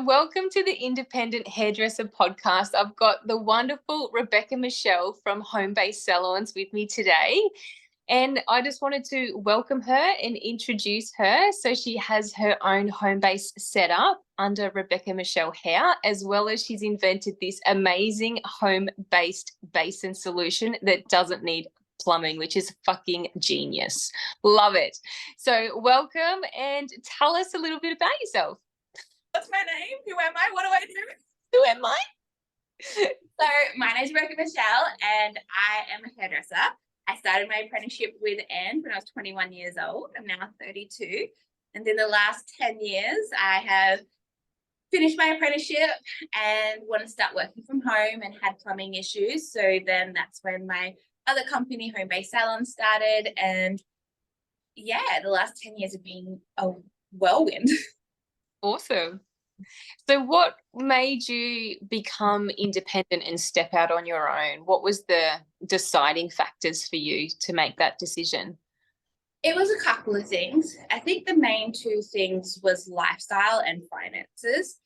So welcome to the Independent Hairdresser podcast. I've got the wonderful Rebecca Michelle from Homebased Salons with me today. And I just wanted to welcome her and introduce her. So she has her own home-based setup under Rebecca Michelle Hair, as well as she's invented this amazing home-based basin solution that doesn't need plumbing, which is fucking genius. Love it. So welcome and tell us a little bit about yourself. What's my name? Who am I? What do I do? Who am I? So my name is Rebecca Michelle and I am a hairdresser. I started my apprenticeship with Anne when I was 21 years old. I'm now 32. And in the last 10 years, I have finished my apprenticeship and want to start working from home and had plumbing issues. So then that's when my other company, Homebased Salons, started. And yeah, the last 10 years have been a whirlwind. Awesome. So what made you become independent and step out on your own? What was the deciding factors for you to make that decision? It was a couple of things. I think the main two things was lifestyle and finances.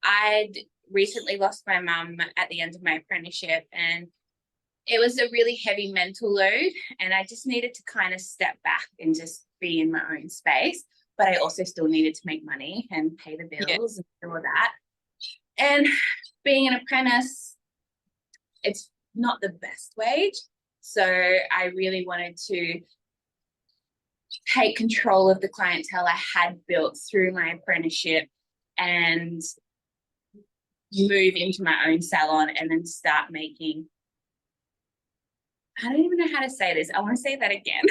I'd recently lost my mum at the end of my apprenticeship and it was a really heavy mental load and I just needed to kind of step back and just be in my own space. But I also still needed to make money and pay the bills and all of that. And being an apprentice, it's not the best wage. So I really wanted to take control of the clientele I had built through my apprenticeship and move into my own salon and then start making, I don't even know how to say this. I want to say that again.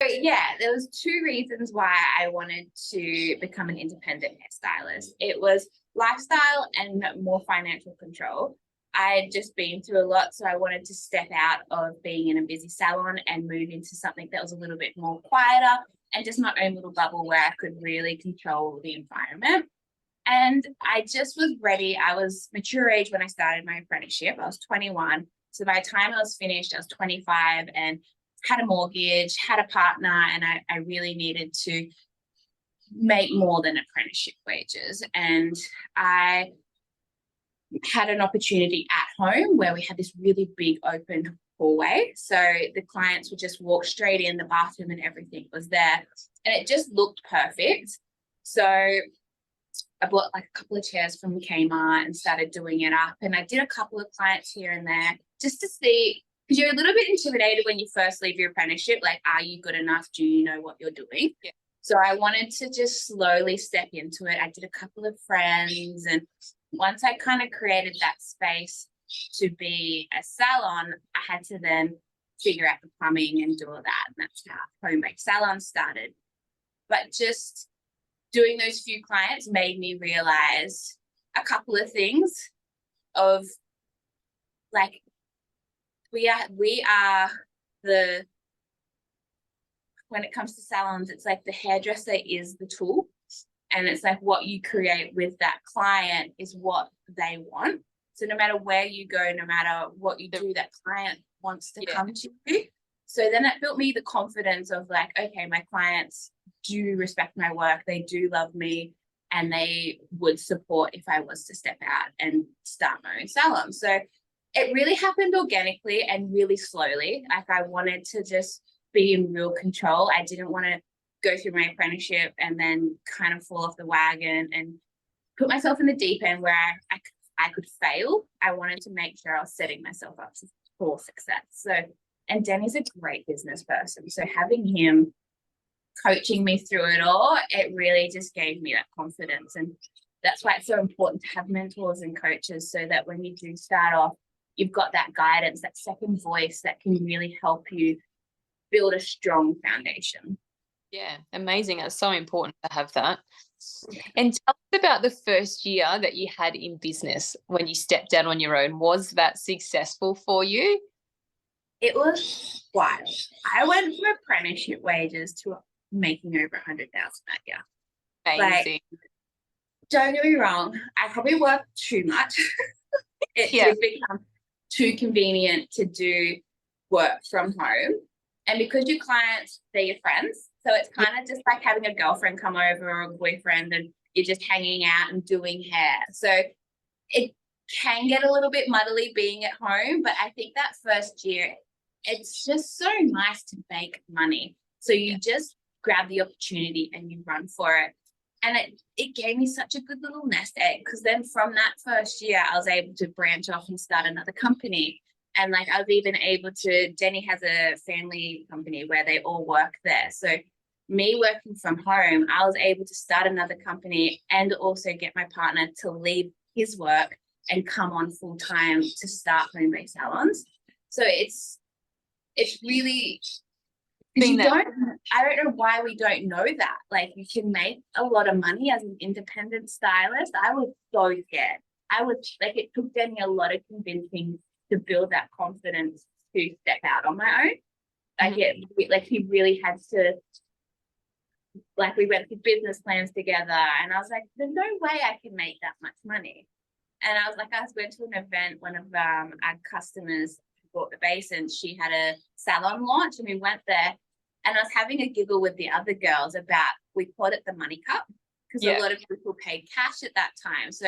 So yeah, there was two reasons why I wanted to become an independent hairstylist. It was lifestyle and more financial control. I had just been through a lot, so I wanted to step out of being in a busy salon and move into something that was a little bit more quieter and just my own little bubble where I could really control the environment. And I just was ready. I was mature age when I started my apprenticeship. I was 21. So by the time I was finished, I was 25 and had a mortgage, had a partner, and I really needed to make more than apprenticeship wages. And I had an opportunity at home where we had this really big open hallway. So the clients would just walk straight in, the bathroom and everything was there. And it just looked perfect. So I bought like a couple of chairs from Kmart and started doing it up. And I did a couple of clients here and there just to see, because you're a little bit intimidated when you first leave your apprenticeship, like, are you good enough? Do you know what you're doing? Yeah. So I wanted to just slowly step into it. I did a couple of friends. And once I kind of created that space to be a salon, I had to then figure out the plumbing and do all that. And that's how Homebased Salons started. But just doing those few clients made me realize a couple of things of like, we are the, when it comes to salons, it's like the hairdresser is the tool. And it's like what you create with that client is what they want. So no matter where you go, no matter what you do, that client wants to come to you. So then it built me the confidence of like, okay, my clients do respect my work. They do love me and they would support if I was to step out and start my own salon. So it really happened organically and really slowly. Like I wanted to just be in real control. I didn't want to go through my apprenticeship and then kind of fall off the wagon and put myself in the deep end where I could fail. I wanted to make sure I was setting myself up for success. So, and Danny's a great business person. So having him coaching me through it all, it really just gave me that confidence. And that's why it's so important to have mentors and coaches so that when you do start off, you've got that guidance, that second voice that can really help you build a strong foundation. Yeah, amazing. It's so important to have that. And tell us about the first year that you had in business when you stepped out on your own. Was that successful for you? It was wild. I went from apprenticeship wages to making over 100,000 that year. Amazing. Like, don't get me wrong, I probably worked too much. It did become too convenient to do work from home. And because your clients, they're your friends, so it's kind of just like having a girlfriend come over or a boyfriend and you're just hanging out and doing hair. So it can get a little bit muddly being at home, but I think that first year, it's just so nice to make money. So you just grab the opportunity and you run for it. And it gave me such a good little nest egg, because then from that first year, I was able to branch off and start another company. And like I was even able to, Jenny has a family company where they all work there. So me working from home, I was able to start another company and also get my partner to leave his work and come on full time to start Homebased salons. So it's really, I don't know why we don't know that. Like, you can make a lot of money as an independent stylist. I was so scared. It took Danny a lot of convincing to build that confidence to step out on my own. He really had to, like, we went through business plans together, and I was like, there's no way I can make that much money. And I went to an event, one of our customers bought the basin, she had a salon launch, and we went there, and I was having a giggle with the other girls about, we called it the money cup, because a lot of people paid cash at that time. So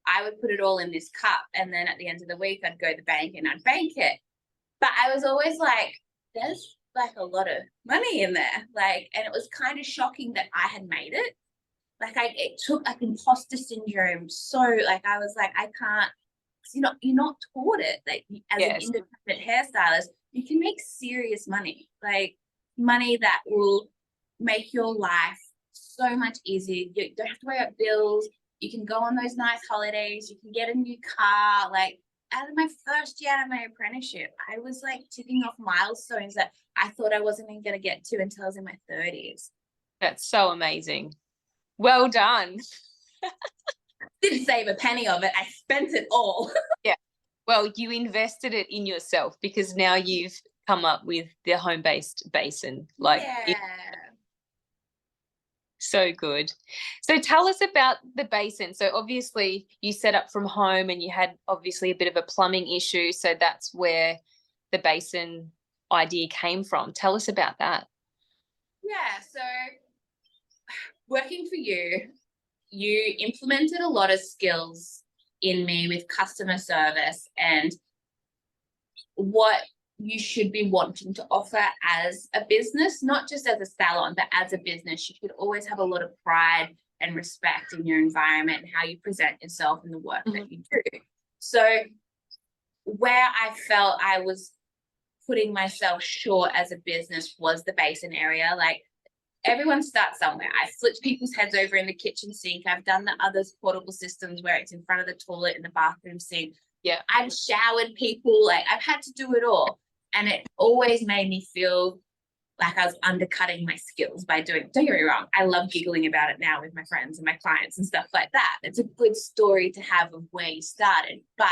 I would put it all in this cup, and then at the end of the week, I'd go to the bank and I'd bank it. But I was always like, there's like a lot of money in there. Like, and it was kind of shocking that I had made it. Like, it took like imposter syndrome. So like, I was like, I can't, you're not taught it. Like, as an independent hairstylist, you can make serious money, like money that will make your life so much easier. You don't have to worry about bills. You can go on those nice holidays. You can get a new car. Like, out of my first year of my apprenticeship, I was like ticking off milestones that I thought I wasn't even going to get to until I was in my 30s. That's so amazing. Well done. Didn't save a penny of it. I spent it all. Yeah. Well, you invested it in yourself, because now you've come up with the home-based basin. Like, so good. So tell us about the basin. So obviously you set up from home, and you had obviously a bit of a plumbing issue. So that's where the basin idea came from. Tell us about that. Yeah. So working for you implemented a lot of skills in me with customer service and what you should be wanting to offer as a business, not just as a salon, but as a business. You should always have a lot of pride and respect in your environment and how you present yourself and the work that you do. So where I felt I was putting myself short as a business was the basin area. Like, everyone starts somewhere. I flipped people's heads over in the kitchen sink. I've done the others portable systems where it's in front of the toilet in the bathroom sink. Yeah. I've showered people. Like, I've had to do it all. And it always made me feel like I was undercutting my skills by doing, don't get me wrong, I love giggling about it now with my friends and my clients and stuff like that. It's a good story to have of where you started, but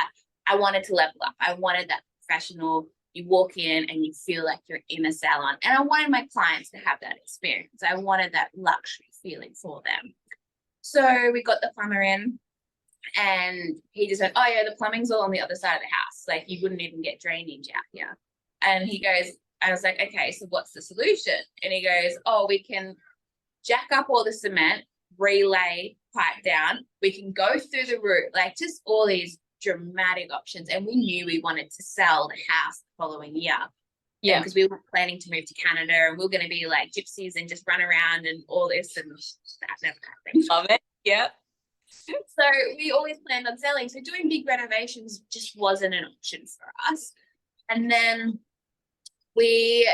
I wanted to level up. I wanted that professional, you walk in and you feel like you're in a salon. And I wanted my clients to have that experience. I wanted that luxury feeling for them. So we got the plumber in, and he just said, oh yeah, the plumbing's all on the other side of the house. Like, you wouldn't even get drainage out here. And he goes, I was like, okay, so what's the solution? And he goes, oh, we can jack up all the cement, relay pipe down. We can go through the roof, like just all these dramatic options. And we knew we wanted to sell the house the following year. Yeah. Because we were planning to move to Canada, and we were going to be like gypsies and just run around and all this, and that never happened. Love it. Yep. So we always planned on selling. So doing big renovations just wasn't an option for us. And then we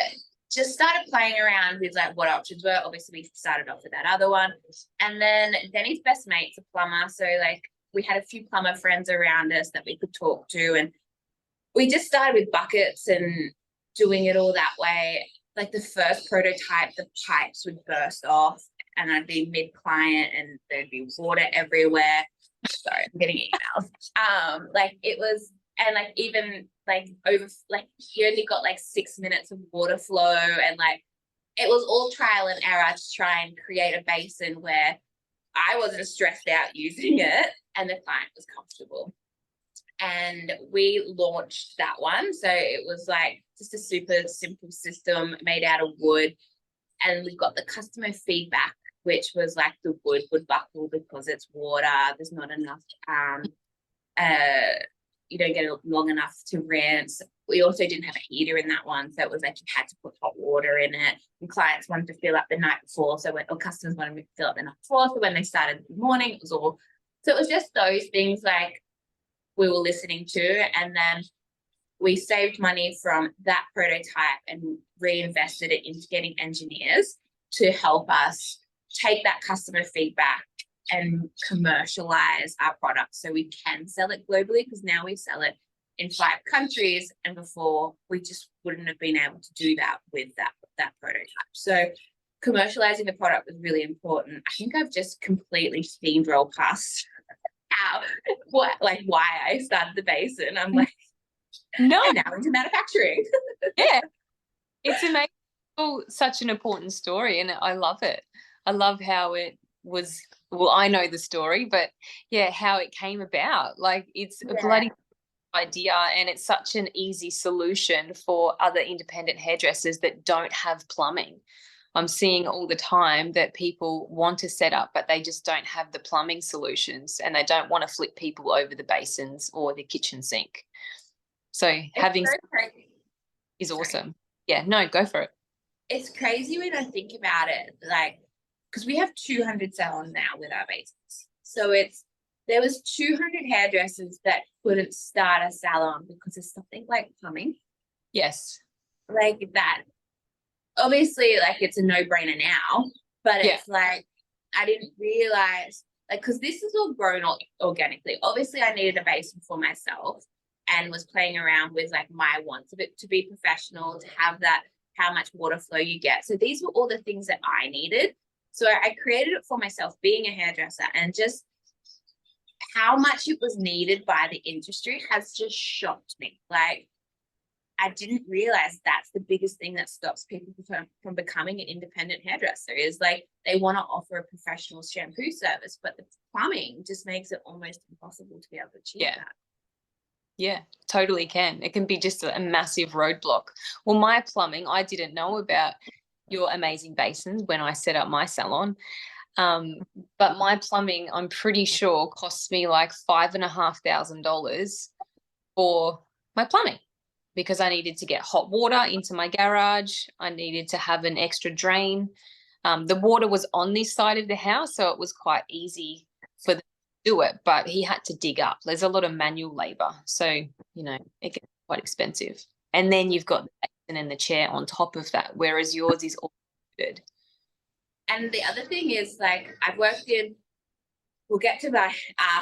just started playing around with like what options were. Obviously, we started off with that other one. And then Denny's best mate's a plumber. So like, we had a few plumber friends around us that we could talk to. And we just started with buckets and doing it all that way. Like, the first prototype, the pipes would burst off, and I'd be mid-client and there'd be water everywhere. Sorry, I'm getting emails. Like, it was, and like, even like over, like, you only got like 6 minutes of water flow, and like, it was all trial and error to try and create a basin where I wasn't stressed out using it and the client was comfortable. And we launched that one. So it was like just a super simple system made out of wood. And we got the customer feedback which was like the wood would buckle because it's water. There's not enough, you don't get it long enough to rinse. We also didn't have a heater in that one, so it was like you had to put hot water in it. And clients wanted to fill up the night before, or customers wanted to fill up the night before. So when they started in the morning, it was just those things like we were listening to, and then we saved money from that prototype and reinvested it into getting engineers to help us take that customer feedback and commercialize our product so we can sell it globally, because now we sell it in 5 countries, and before we just wouldn't have been able to do that with that prototype. So commercializing the product was really important. I think I've just completely steamrolled past why I started the basin. I'm like, no, and now into manufacturing. Yeah, it's amazing. Oh, such an important story, and I love it. I love how it was. Well, I know the story, but yeah, how it came about. Like, it's a bloody idea, and it's such an easy solution for other independent hairdressers that don't have plumbing. I'm seeing all the time that people want to set up, but they just don't have the plumbing solutions, and they don't want to flip people over the basins or the kitchen sink. So having so crazy. is awesome. Yeah, no, go for it. It's crazy when I think about it, like, because we have 200 salons now with our basins. So there was 200 hairdressers that couldn't start a salon because of something like plumbing. Yes. Like that. Obviously, like, it's a no-brainer now, but it's like, I didn't realize, like, because this is all grown organically. Obviously, I needed a basin for myself and was playing around with like my wants of it to be professional, to have that, how much water flow you get. So these were all the things that I needed. So I created it for myself, being a hairdresser, and just how much it was needed by the industry has just shocked me. Like, I didn't realize that's the biggest thing that stops people from becoming an independent hairdresser, is like they want to offer a professional shampoo service, but the plumbing just makes it almost impossible to be able to achieve that. Yeah, totally can. It can be just a massive roadblock. Well, my plumbing, I didn't know about your amazing basins when I set up my salon. But my plumbing, I'm pretty sure, costs me like $5,500 for my plumbing, because I needed to get hot water into my garage. I needed to have an extra drain. The water was on this side of the house, so it was quite easy for them to do it, but he had to dig up. There's a lot of manual labor, so, you know, it gets quite expensive. And then you've got the basin and the chair on top of that, whereas yours is all good. And the other thing is, like, I've worked in, we'll get to our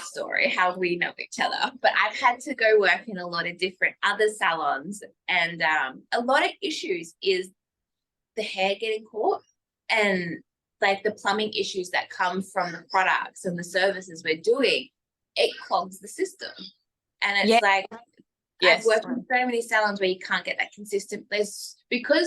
story, how we know each other, but I've had to go work in a lot of different other salons, and a lot of issues is the hair getting caught, and like the plumbing issues that come from the products and the services we're doing, it clogs the system. And it's like, I've worked in so many salons where you can't get that consistent, because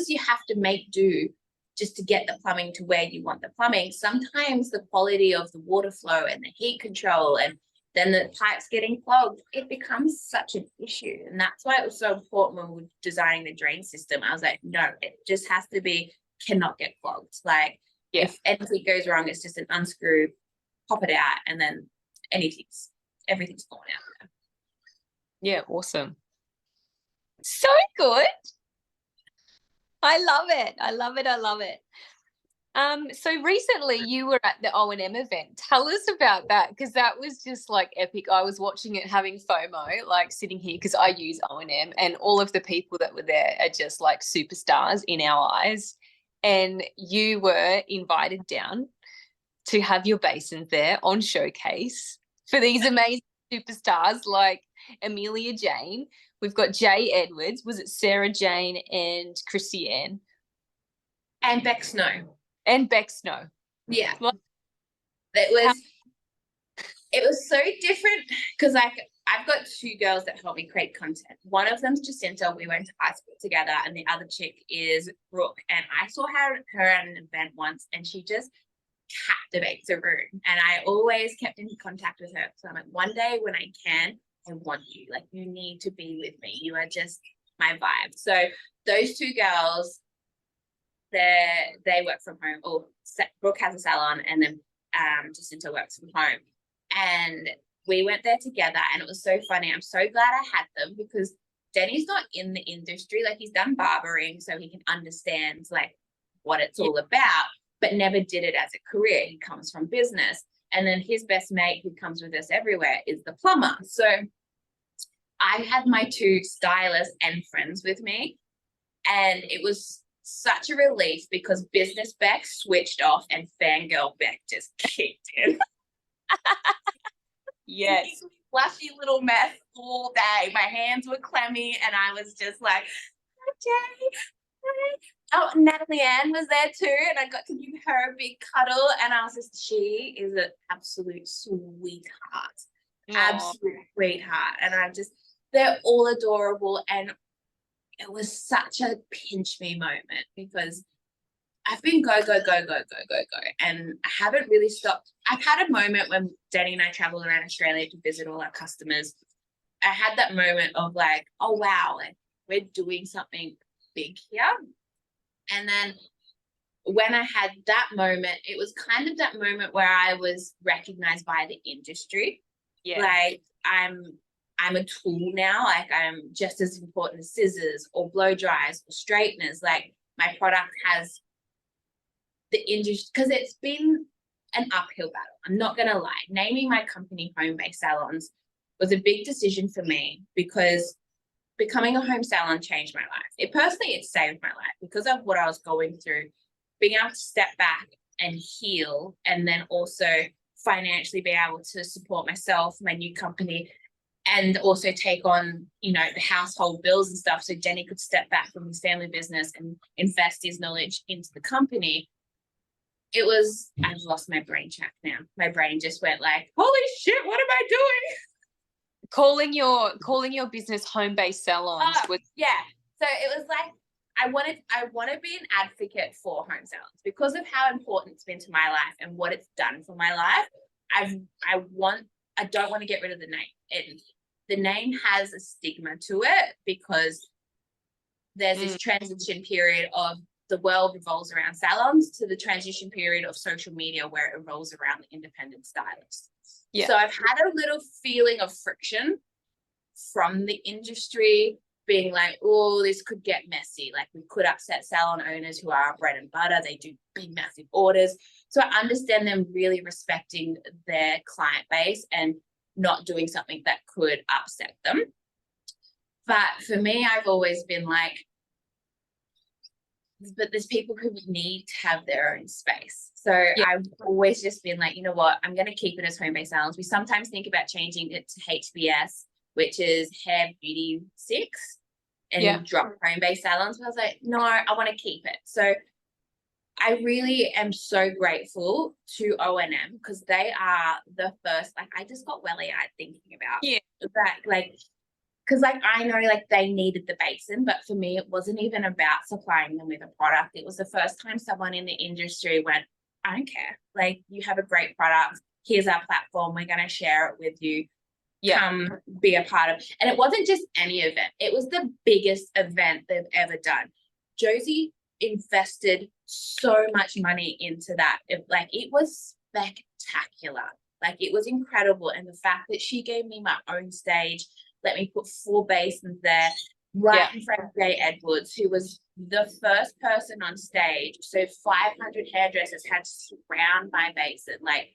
you have to make do just to get the plumbing to where you want the plumbing. Sometimes the quality of the water flow and the heat control, and then the pipes getting clogged, it becomes such an issue. And that's why it was so important when we were designing the drain system. I was like, no, it just has to be, cannot get clogged. Like, if anything goes wrong, it's just an unscrew, pop it out, and then everything's falling out there. Yeah, awesome. So good. I love it. I love it. I love it. So recently you were at the O&M event. Tell us about that, because that was just like epic. I was watching it, having FOMO, like sitting here, because I use O&M, and all of the people that were there are just like superstars in our eyes. And you were invited down to have your basins there on showcase for these amazing superstars like Amelia Jane. We've got Jay Edwards. Was it Sarah Jane and Chrissy Ann? And Beck Snow. And Beck Snow. Yeah. It was so different, because like, I've got 2 girls that help me create content. One of them's Jacinta. We went to high school together, and the other chick is Brooke. And I saw her at an event once, and she just captivates a room. And I always kept in contact with her. So I'm like, one day when I can, I want you. Like, you need to be with me. You are just my vibe. So those 2 girls, they work from home, or Brooke has a salon, and then Jacinta works from home. And we went there together, and it was so funny. I'm so glad I had them, because Denny's not in the industry. Like, he's done barbering, so he can understand like what it's all about, but never did it as a career. He comes from business. And then his best mate, who comes with us everywhere, is the plumber. So I had my two stylists and friends with me, and it was such a relief, because business Beck switched off and fangirl Beck just kicked in. Yes. Flashy little mess all day. My hands were clammy, and I was just like, okay. Oh, Natalie Ann was there too, and I got to give her a big cuddle, and I was just, she is an absolute sweetheart. Aww. Absolute sweetheart. And they're all adorable, and it was such a pinch me moment, because I've been go, and I haven't really stopped. I've had a moment when Danny and I traveled around Australia to visit all our customers. I had that moment of like, oh wow, like we're doing something big here. And then when I had that moment, it was kind of that moment where I was recognized by the industry. Yeah. Like, I'm a tool now. Like, I'm just as important as scissors or blow dries or straighteners. Like, my product has the industry, because it's been an uphill battle. I'm not going to lie. Naming my company Homebased Salons was a big decision for me, because becoming a home salon changed my life. It saved my life, because of what I was going through. Being able to step back and heal, and then also financially be able to support myself, my new company, and also take on, you know, the household bills and stuff, so Jenny could step back from his family business and invest his knowledge into the company. I've lost my brain track now. My brain just went like, holy shit, what am I doing? Calling your business Homebased Salons was So it was like, I want to be an advocate for home salons, because of how important it's been to my life and what it's done for my life. I don't want to get rid of the name. The name has a stigma to it, because there's this transition period of the world revolves around salons to the transition period of social media, where it revolves around the independent stylists. Yeah. So I've had a little feeling of friction from the industry, being like, oh, this could get messy. Like, we could upset salon owners who are bread and butter. They do big, massive orders. So I understand them really respecting their client base and not doing something that could upset them. But for me, I've always been like, but there's people who need to have their own space. So I've always just been like, you know what, I'm going to keep it as Homebased Salons. We sometimes think about changing it to HBS, which is Hair Beauty 6, and drop Homebased Salons. But I was like, no, I want to keep it. So I really am so grateful to O&M, because they are the first, like, I just got welly-eyed thinking about that, like, because like I know like they needed the basin, but for me it wasn't even about supplying them with a product. It was the first time someone in the industry went, I don't care, like, you have a great product, here's our platform, we're going to share it with you, come be a part of. And it wasn't just any event, it was the biggest event they've ever done. Josie invested so much money into that. It was spectacular, like it was incredible. And the fact that she gave me my own stage, let me put 4 basins there in front of Jay Edwards, who was the first person on stage. So 500 hairdressers had to surround my basin. Like,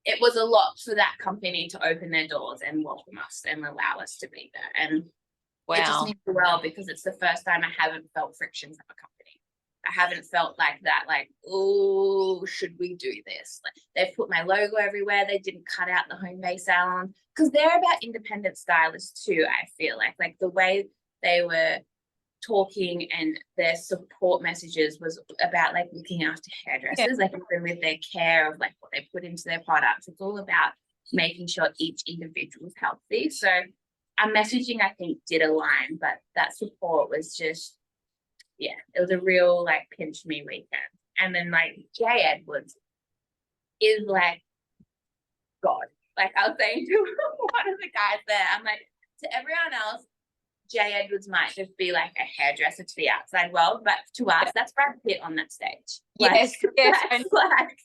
it was a lot for that company to open their doors and welcome us and allow us to be there. And it just means well, because it's the first time I haven't felt friction from a company. I haven't felt like that, like, oh, should we do this? Like, they've put my logo everywhere. They didn't cut out the Homebased Salon, because they're about independent stylists too, I feel like the way they were talking and their support messages was about like looking after hairdressers, like even with their care of like what they put into their products. It's all about making sure each individual is healthy. So our messaging, I think, did align, but that support was just, it was a real like pinch me weekend. And then like Jay Edwards is like God. Like I was saying to one of the guys there, I'm like, to everyone else, J. Edwards might just be like a hairdresser to the outside world, but to us, that's Brad Pitt on that stage. Yes, yes. That's like,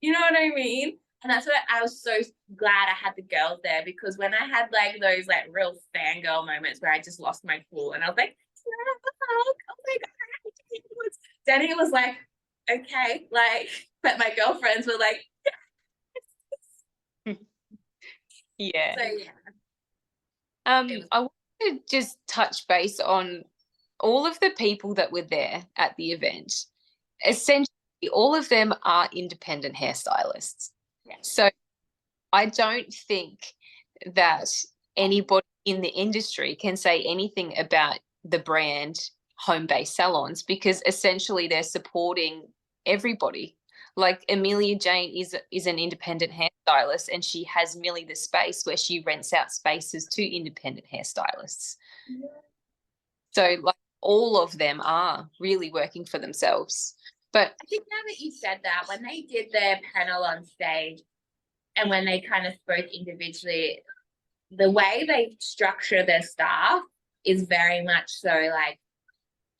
you know what I mean? And that's what I was so glad I had the girls there, because when I had like those like real fangirl moments where I just lost my cool and I was like, oh my God, Danny was like, okay, like, but my girlfriends were like, yeah. so yeah. I want to just touch base on all of the people that were there at the event. Essentially, all of them are independent hairstylists. Yeah. So I don't think that anybody in the industry can say anything about the brand Home-Based Salons, because essentially they're supporting everybody. Like Amelia Jane is an independent hairstylist, and she has Millie the Space, where she rents out spaces to independent hairstylists. Yeah. So like all of them are really working for themselves. But I think now that you said that, when they did their panel on stage and when they kind of spoke individually, the way they structure their staff is very much so like,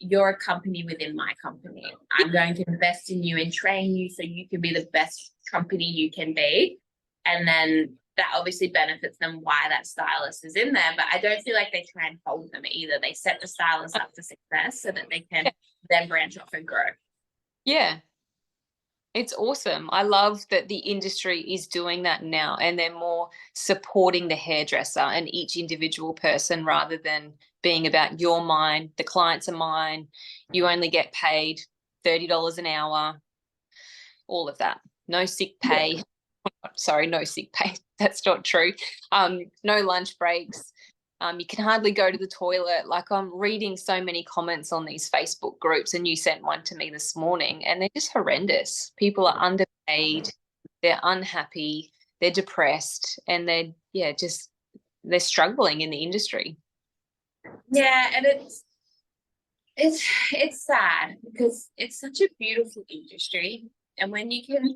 you're a company within my company. I'm going to invest in you and train you so you can be the best company you can be. And then that obviously benefits them why that stylist is in there. But I don't feel like they try and hold them either. They set the stylist up for success so that they can then branch off and grow. yeah, it's awesome. I love that the industry is doing that now, and they're more supporting the hairdresser and each individual person, rather than being about you're mine, the clients are mine, you only get paid $30 an hour, all of that. No sick pay. Yeah. Sorry, no sick pay. That's not true. No lunch breaks. You can hardly go to the toilet. Like, I'm reading so many comments on these Facebook groups, and you sent one to me this morning, and they're just horrendous. People are underpaid, they're unhappy, they're depressed, and they're struggling in the industry. Yeah, and it's sad because it's such a beautiful industry, and when you can,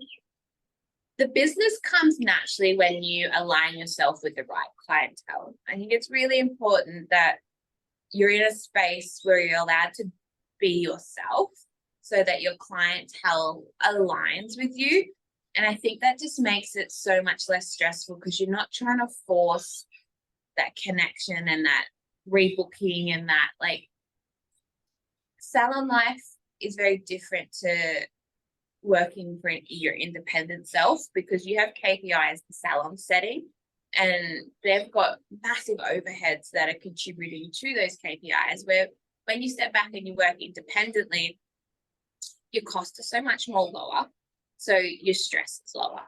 the business comes naturally when you align yourself with the right clientele. I think it's really important that you're in a space where you're allowed to be yourself so that your clientele aligns with you. And I think that just makes it so much less stressful, because you're not trying to force that connection and that rebooking, and that, like, salon life is very different to working for your independent self, because you have KPIs the salon setting, and they've got massive overheads that are contributing to those KPIs, where when you step back and you work independently, your costs are so much more lower, so your stress is lower.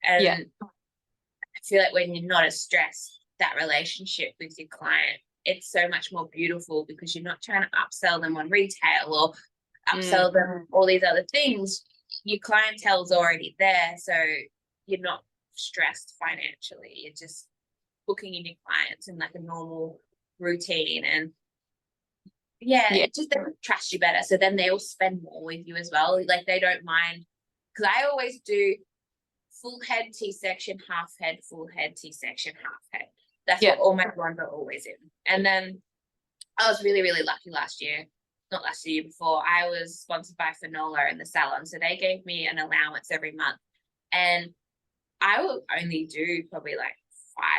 And I feel like when you're not as stressed, that relationship with your client, it's so much more beautiful, because you're not trying to upsell them on retail or upsell them all these other things. Your clientele's already there, so you're not stressed financially. You're just booking in your clients in like a normal routine, and it just, they trust you better, so then they will spend more with you as well. Like, they don't mind, because I always do full head T-section, half head, full head T-section, half head. That's what all my blondes are always in. And then I was really, really lucky last year. Not last year, before, I was sponsored by Finola in the salon. So they gave me an allowance every month. And I will only do probably like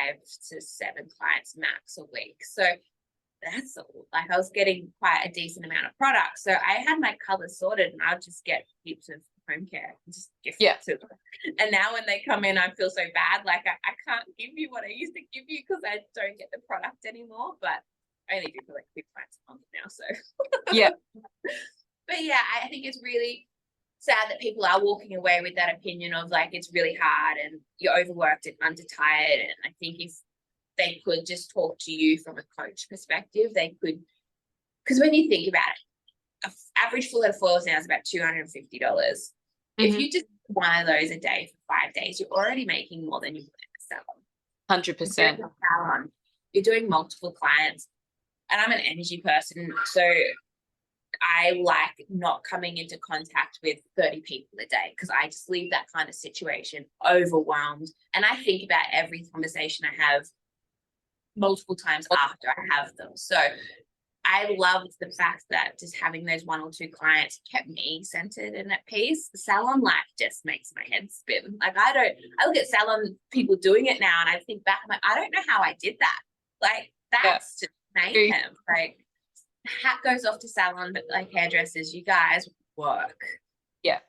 5 to 7 clients max a week. So that's all. Like, I was getting quite a decent amount of product. So I had my colors sorted, and I'll just get heaps of home care and just gift it to them. And now when they come in, I feel so bad. Like, I can't give you what I used to give you because I don't get the product anymore. But I only do for like 3 clients a month now. So but yeah, I think it's really sad that people are walking away with that opinion of like, it's really hard and you're overworked and undertired. And I think if they could just talk to you from a coach perspective, they could, because when you think about it, an average full head of foils now is about $250. If you just do one of those a day for 5 days, you're already making more than you would in a salon. 100%. You're doing multiple clients. And I'm an energy person, so I like not coming into contact with 30 people a day, because I just leave that kind of situation overwhelmed. And I think about every conversation I have multiple times after I have them. So I loved the fact that just having those one or two clients kept me centered and at peace. Salon life just makes my head spin. Like I look at salon people doing it now and I think back, I'm like, I don't know how I did that. Like that's just mayhem. Like hat goes off to salon, but like hairdressers, you guys work. Yeah,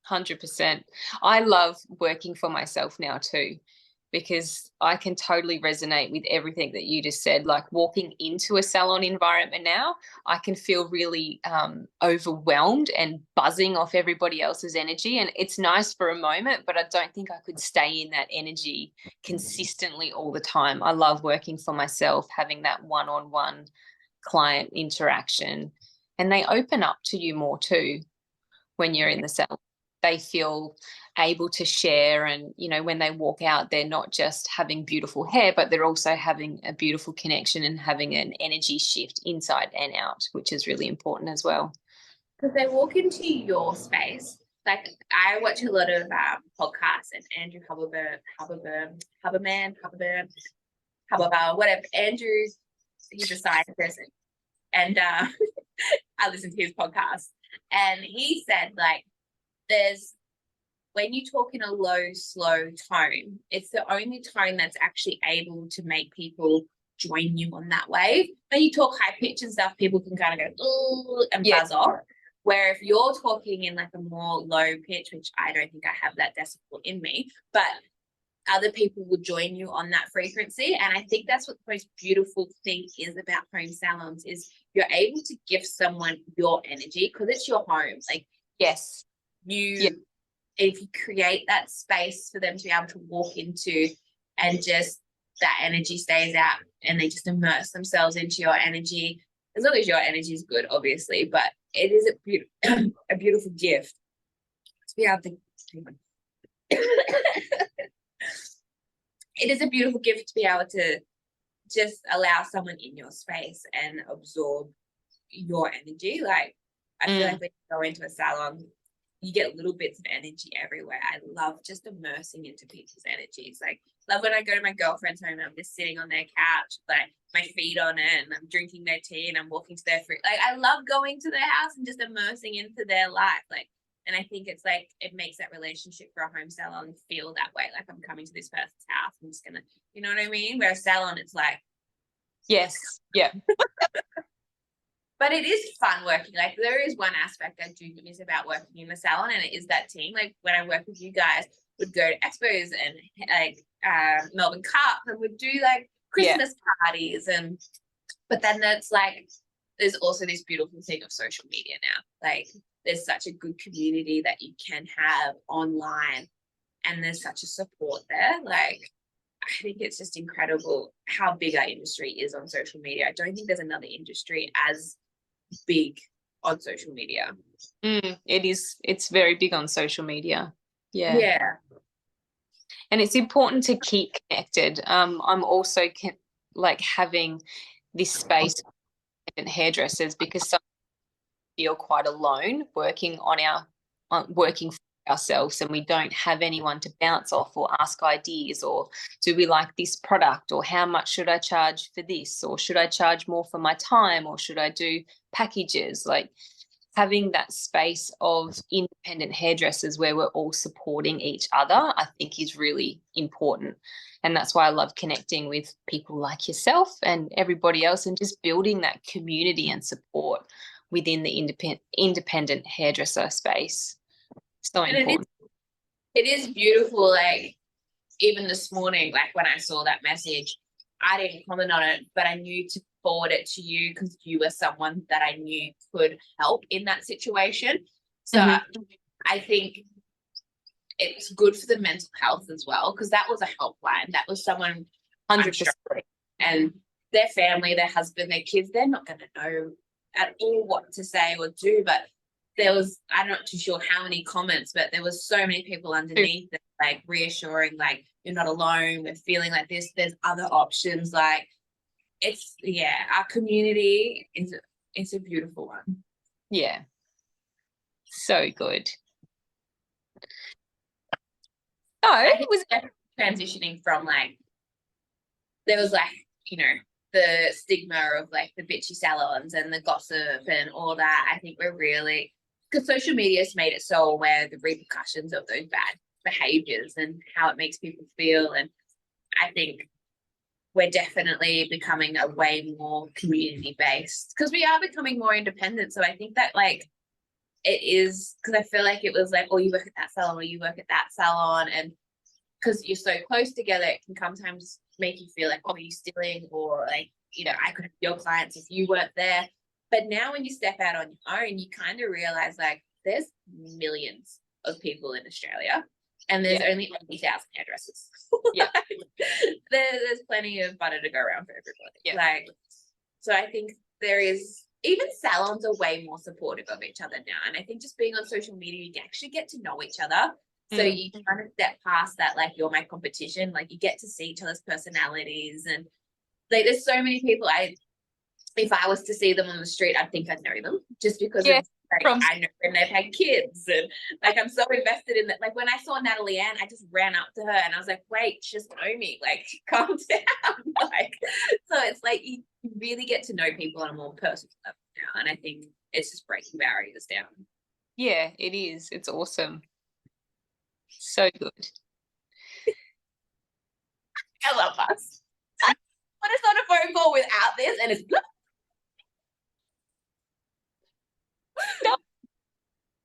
100%. I love working for myself now too, because I can totally resonate with everything that you just said. Like walking into a salon environment now, I can feel really overwhelmed and buzzing off everybody else's energy. And it's nice for a moment, but I don't think I could stay in that energy consistently all the time. I love working for myself, having that one-on-one client interaction. And they open up to you more too when you're in the salon. They feel able to share, and you know, when they walk out, they're not just having beautiful hair, but they're also having a beautiful connection and having an energy shift inside and out, which is really important as well. Because they walk into your space. Like I watch a lot of podcasts, and Andrew Huberman, whatever. Andrew, he's a scientist, and I listen to his podcast, and he said like, when you talk in a low, slow tone, it's the only tone that's actually able to make people join you on that wave. When you talk high pitch and stuff, people can kind of go, ooh, and buzz off. Where if you're talking in like a more low pitch, which I don't think I have that decibel in me, but other people will join you on that frequency. And I think that's what the most beautiful thing is about home salons, is you're able to give someone your energy because it's your home. Like, yes, if you create that space for them to be able to walk into, and just that energy stays out and they just immerse themselves into your energy, as long as your energy is good, obviously, but it is a beautiful gift to be able to it is a beautiful gift to be able to just allow someone in your space and absorb your energy. Like I feel like when you go into a salon, you get little bits of energy everywhere. I love just immersing into people's energies. Like, love when I go to my girlfriend's home and I'm just sitting on their couch, like my feet on it, and I'm drinking their tea and I'm walking to their fruit. Like, I love going to their house and just immersing into their life. Like, and I think it's like, it makes that relationship for a home salon feel that way. Like, I'm coming to this person's house. I'm just gonna, you know what I mean? Where a salon, it's like, yes, yeah. But it is fun working. Like, there is one aspect I do miss about working in the salon, and it is that team. Like, when I work with you guys, would go to expos and like Melbourne Cup, and would do like Christmas parties, and but then that's like, there's also this beautiful thing of social media now. Like, there's such a good community that you can have online, and there's such a support there. Like, I think it's just incredible how big our industry is on social media. I don't think there's another industry as big on social media. It is. It's very big on social media. Yeah. And it's important to keep connected. I'm also like having this space for hairdressers, because some feel quite alone working working for ourselves, and we don't have anyone to bounce off or ask ideas, or do we like this product, or how much should I charge for this, or should I charge more for my time, or should I do packages? Like, having that space of independent hairdressers where we're all supporting each other, I think is really important. And that's why I love connecting with people like yourself and everybody else, and just building that community and support within the independent hairdresser space. So important. It is beautiful. Like, even this morning, like when I saw that message, I didn't comment on it, but I knew to forward it to you because you were someone that I knew could help in that situation. So I think it's good for the mental health as well, because that was a helpline. That was someone 100%. And their family, their husband, their kids, they're not going to know at all what to say or do. But there was, I'm not too sure how many comments, but there was so many people underneath that, like, reassuring, like, you're not alone, we're feeling like this, there's other options. Like, it's, our community is a beautiful one. Yeah. So good. I was transitioning from, like, there was like you know, the stigma of like the bitchy salons and the gossip and all that. I think we're really, because social media has made it so aware of the repercussions of those bad behaviors and how it makes people feel. And I think we're definitely becoming a way more community based because we are becoming more independent. So I think that like it is, because I feel like it was like, oh, you work at that salon or you work at that salon, and because you're so close together, it can sometimes make you feel like, oh, are you stealing, or like, you know, I could have your clients if you weren't there. But now when you step out on your own, you kind of realize like there's millions of people in Australia and there's only 80,000 hairdressers. Yeah. There's plenty of butter to go around for everybody. Yeah. Like, so I think there is, even salons are way more supportive of each other now. And I think just being on social media, you actually get to know each other. So you kind of step past that, like, you're my competition. Like, you get to see each other's personalities. And like, there's so many people, if I was to see them on the street, I'd think I'd know them just because of, like, I know when they've had kids, and like I'm so invested in that. Like when I saw Natalie Ann, I just ran up to her and I was like, wait, just know me, like calm down. Like, so it's like you really get to know people on a more personal level now. And I think it's just breaking barriers down. Yeah, it is. It's awesome. So good. I love us. But it's not a phone call without this, and it's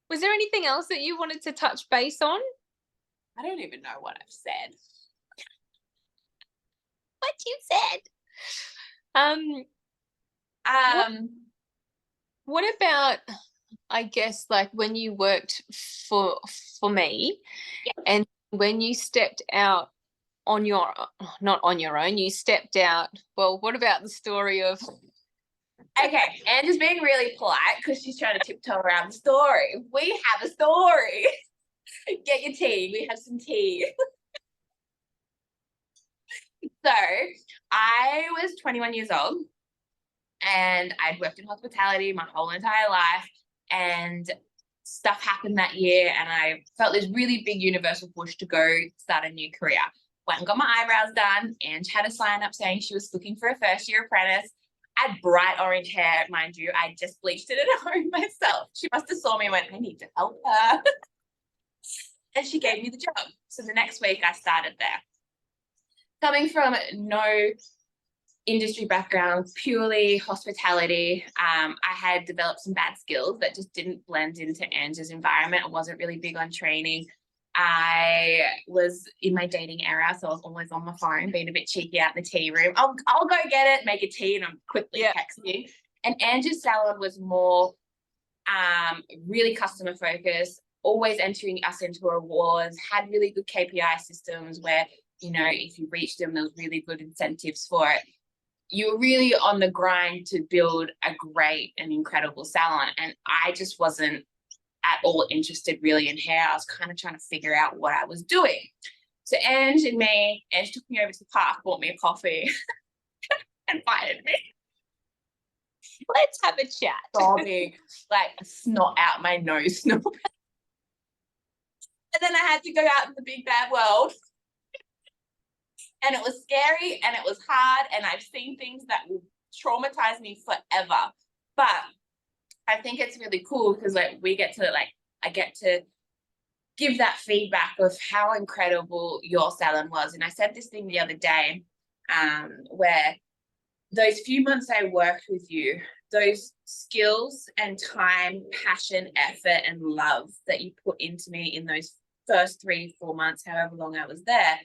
Was there anything else that you wanted to touch base on? I don't even know what I've said. What you said. What about, I guess, like when you worked for me, and when you stepped out on your, not on your own, you stepped out. Well, what about the story of? Okay, and just being really polite because she's trying to tiptoe around the story. We have a story. Get your tea. We have some tea. So I was 21 years old and I'd worked in hospitality my whole entire life, and stuff happened that year and I felt this really big universal push to go start a new career. Went and got my eyebrows done, and had a sign up saying she was looking for a first year apprentice. I had bright orange hair, mind you. I just bleached it at home myself. She must have saw me and went, I need to help her. And she gave me the job. So the next week I started there. Coming from no industry background, purely hospitality, I had developed some bad skills that just didn't blend into Angie's environment. I wasn't really big on training. I was in my dating era, so I was always on my phone, being a bit cheeky out in the tea room. I'll go get it, make a tea, and I'm quickly texting. And Angie's salon was more really customer focused, always entering us into awards, had really good KPI systems where, you know, if you reached them, there was really good incentives for it. You were really on the grind to build a great and incredible salon. And I just wasn't at all interested really in hair. I was kind of trying to figure out what I was doing. So Ange took me over to the park, bought me a coffee, and invited me. Let's have a chat. Sobbing, like snot out my nose. And then I had to go out in the big bad world. And it was scary and it was hard, and I've seen things that will traumatize me forever. But I think it's really cool because like I get to give that feedback of how incredible your salon was. And I said this thing the other day, where those few months I worked with you, those skills and time, passion, effort, and love that you put into me in those first 3-4 months, however long I was there,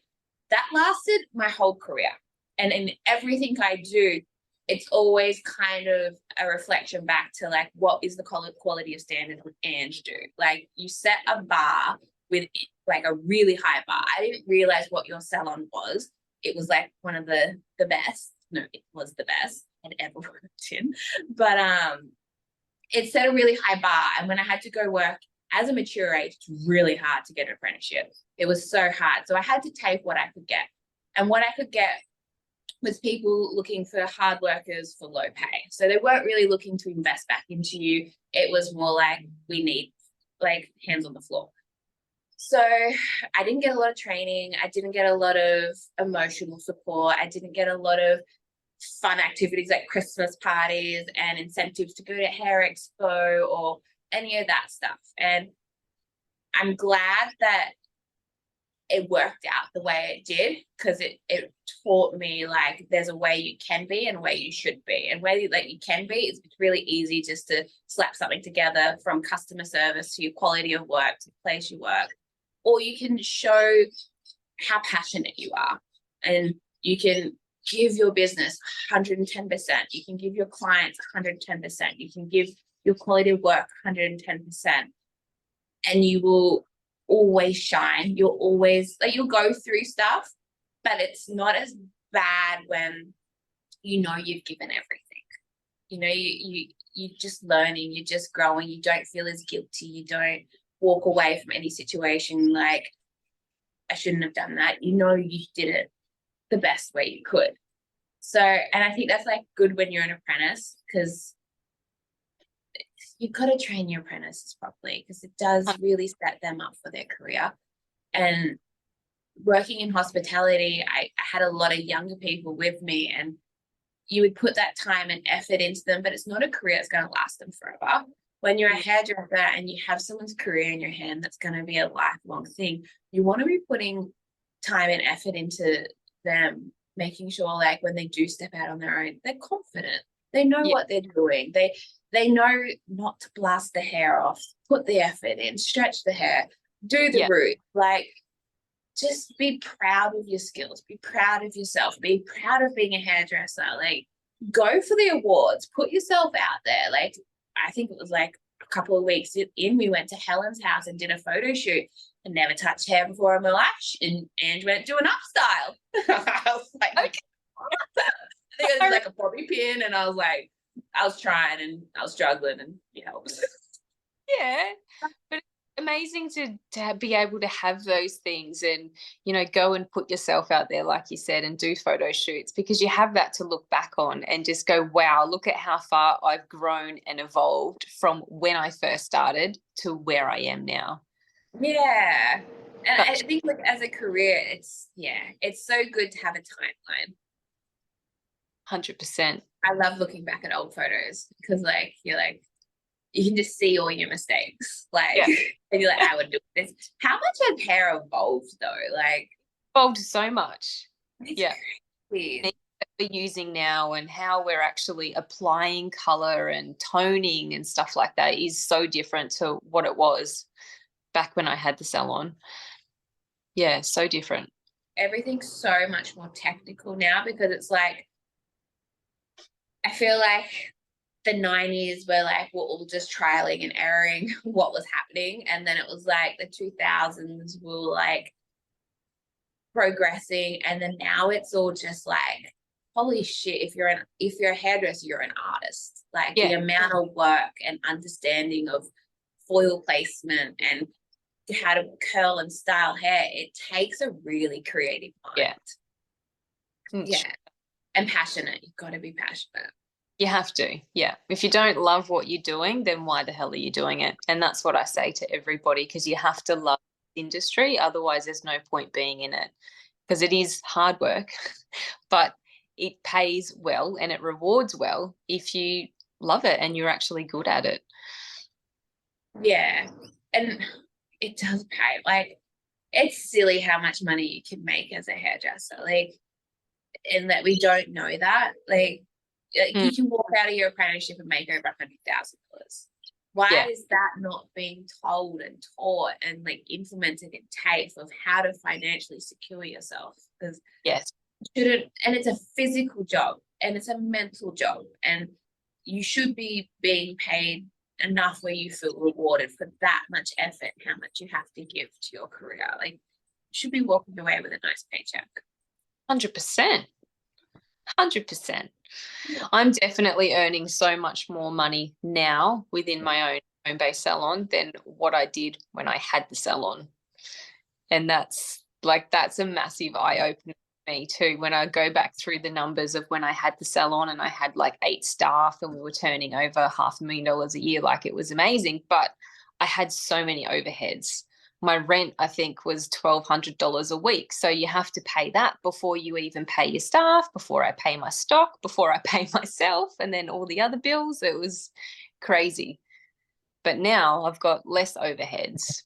that lasted my whole career. And in everything I do, it's always kind of a reflection back to like, what is the quality of standard would Ange do? Like, you set a bar with like a really high bar. I didn't realize what your salon was. It was like one of the best. No, it was the best I'd ever worked in. But it set a really high bar. And when I had to go work as a mature age, it's really hard to get an apprenticeship. It was so hard. So I had to take what I could get. And what I could get was people looking for hard workers for low pay. So they weren't really looking to invest back into you. It was more like, we need like hands on the floor. So I didn't get a lot of training. I didn't get a lot of emotional support. I didn't get a lot of fun activities like Christmas parties and incentives to go to Hair Expo or any of that stuff. And I'm glad that it worked out the way it did, because it taught me like there's a way you can be and a way you should be. And way that you can be is, it's really easy just to slap something together, from customer service to your quality of work to the place you work. Or you can show how passionate you are, and you can give your business 110%. You can give your clients 110%. You can give your quality of work 110%. And you will always shine. You'll always, like, you'll go through stuff, but it's not as bad when you know you've given everything. You know, you're just learning, you're just growing, you don't feel as guilty, you don't walk away from any situation like, I shouldn't have done that. You know, you did it the best way you could. So, and I think that's like good when you're an apprentice, because you've got to train your apprentices properly, because it does really set them up for their career. And working in hospitality, I had a lot of younger people with me, and you would put that time and effort into them, but it's not a career that's going to last them forever. When you're a hairdresser and you have someone's career in your hand, that's going to be a lifelong thing. You want to be putting time and effort into them, making sure like when they do step out on their own, they're confident. They know what they're doing. They know not to blast the hair off, put the effort in, stretch the hair, do the root. Like, just be proud of your skills, be proud of yourself, be proud of being a hairdresser. Like, go for the awards, put yourself out there. Like, I think it was like a couple of weeks in, we went to Helen's house and did a photo shoot. I never touched hair before in my life. And Ange went, do an upstyle. I was like, okay. I think it was like a bobby pin, and I was like, I was trying and I was struggling, and it helps. Yeah, but it's amazing to be able to have those things and, you know, go and put yourself out there, like you said, and do photo shoots, because you have that to look back on and just go, wow, look at how far I've grown and evolved from when I first started to where I am now. Yeah. And I think like as a career, it's so good to have a timeline. 100%. I love looking back at old photos, because like you're like, you can just see all your mistakes. Like, and you're like, I would do this. How much has hair evolved though? Like, evolved so much. Crazy. That we're using now and how we're actually applying color and toning and stuff like that is so different to what it was back when I had the salon. Yeah, so different. Everything's so much more technical now, because it's like, I feel like the 90s were like, we're all just trialing and erroring what was happening. And then it was like the 2000s were like progressing. And then now it's all just like, holy shit, if you're a hairdresser, you're an artist. Like the amount of work and understanding of foil placement and how to curl and style hair, it takes a really creative mind. And passionate. You've got to be passionate. You have to. If you don't love what you're doing, then why the hell are you doing it? And that's what I say to everybody, because you have to love the industry, otherwise there's no point being in it, because it is hard work but it pays well and it rewards well if you love it and you're actually good at it. And it does pay. Like, it's silly how much money you can make as a hairdresser, like, and that we don't know that. Like you can walk out of your apprenticeship and make over $100,000. Why is that not being told and taught and like implemented in TAFE of how to financially secure yourself? Because shouldn't, and it's a physical job and it's a mental job, and you should be being paid enough where you feel rewarded for that much effort, how much you have to give to your career. Like, you should be walking away with a nice paycheck. 100%. 100%. I'm definitely earning so much more money now within my own home-based salon than what I did when I had the salon. And that's a massive eye-opener for me too, when I go back through the numbers of when I had the salon and I had like 8 staff and we were turning over $500,000 a year. Like, it was amazing, but I had so many overheads. my rent, I think, was $1,200 a week. So you have to pay that before you even pay your staff, before I pay my stock, before I pay myself, and then all the other bills. It was crazy. But now I've got less overheads,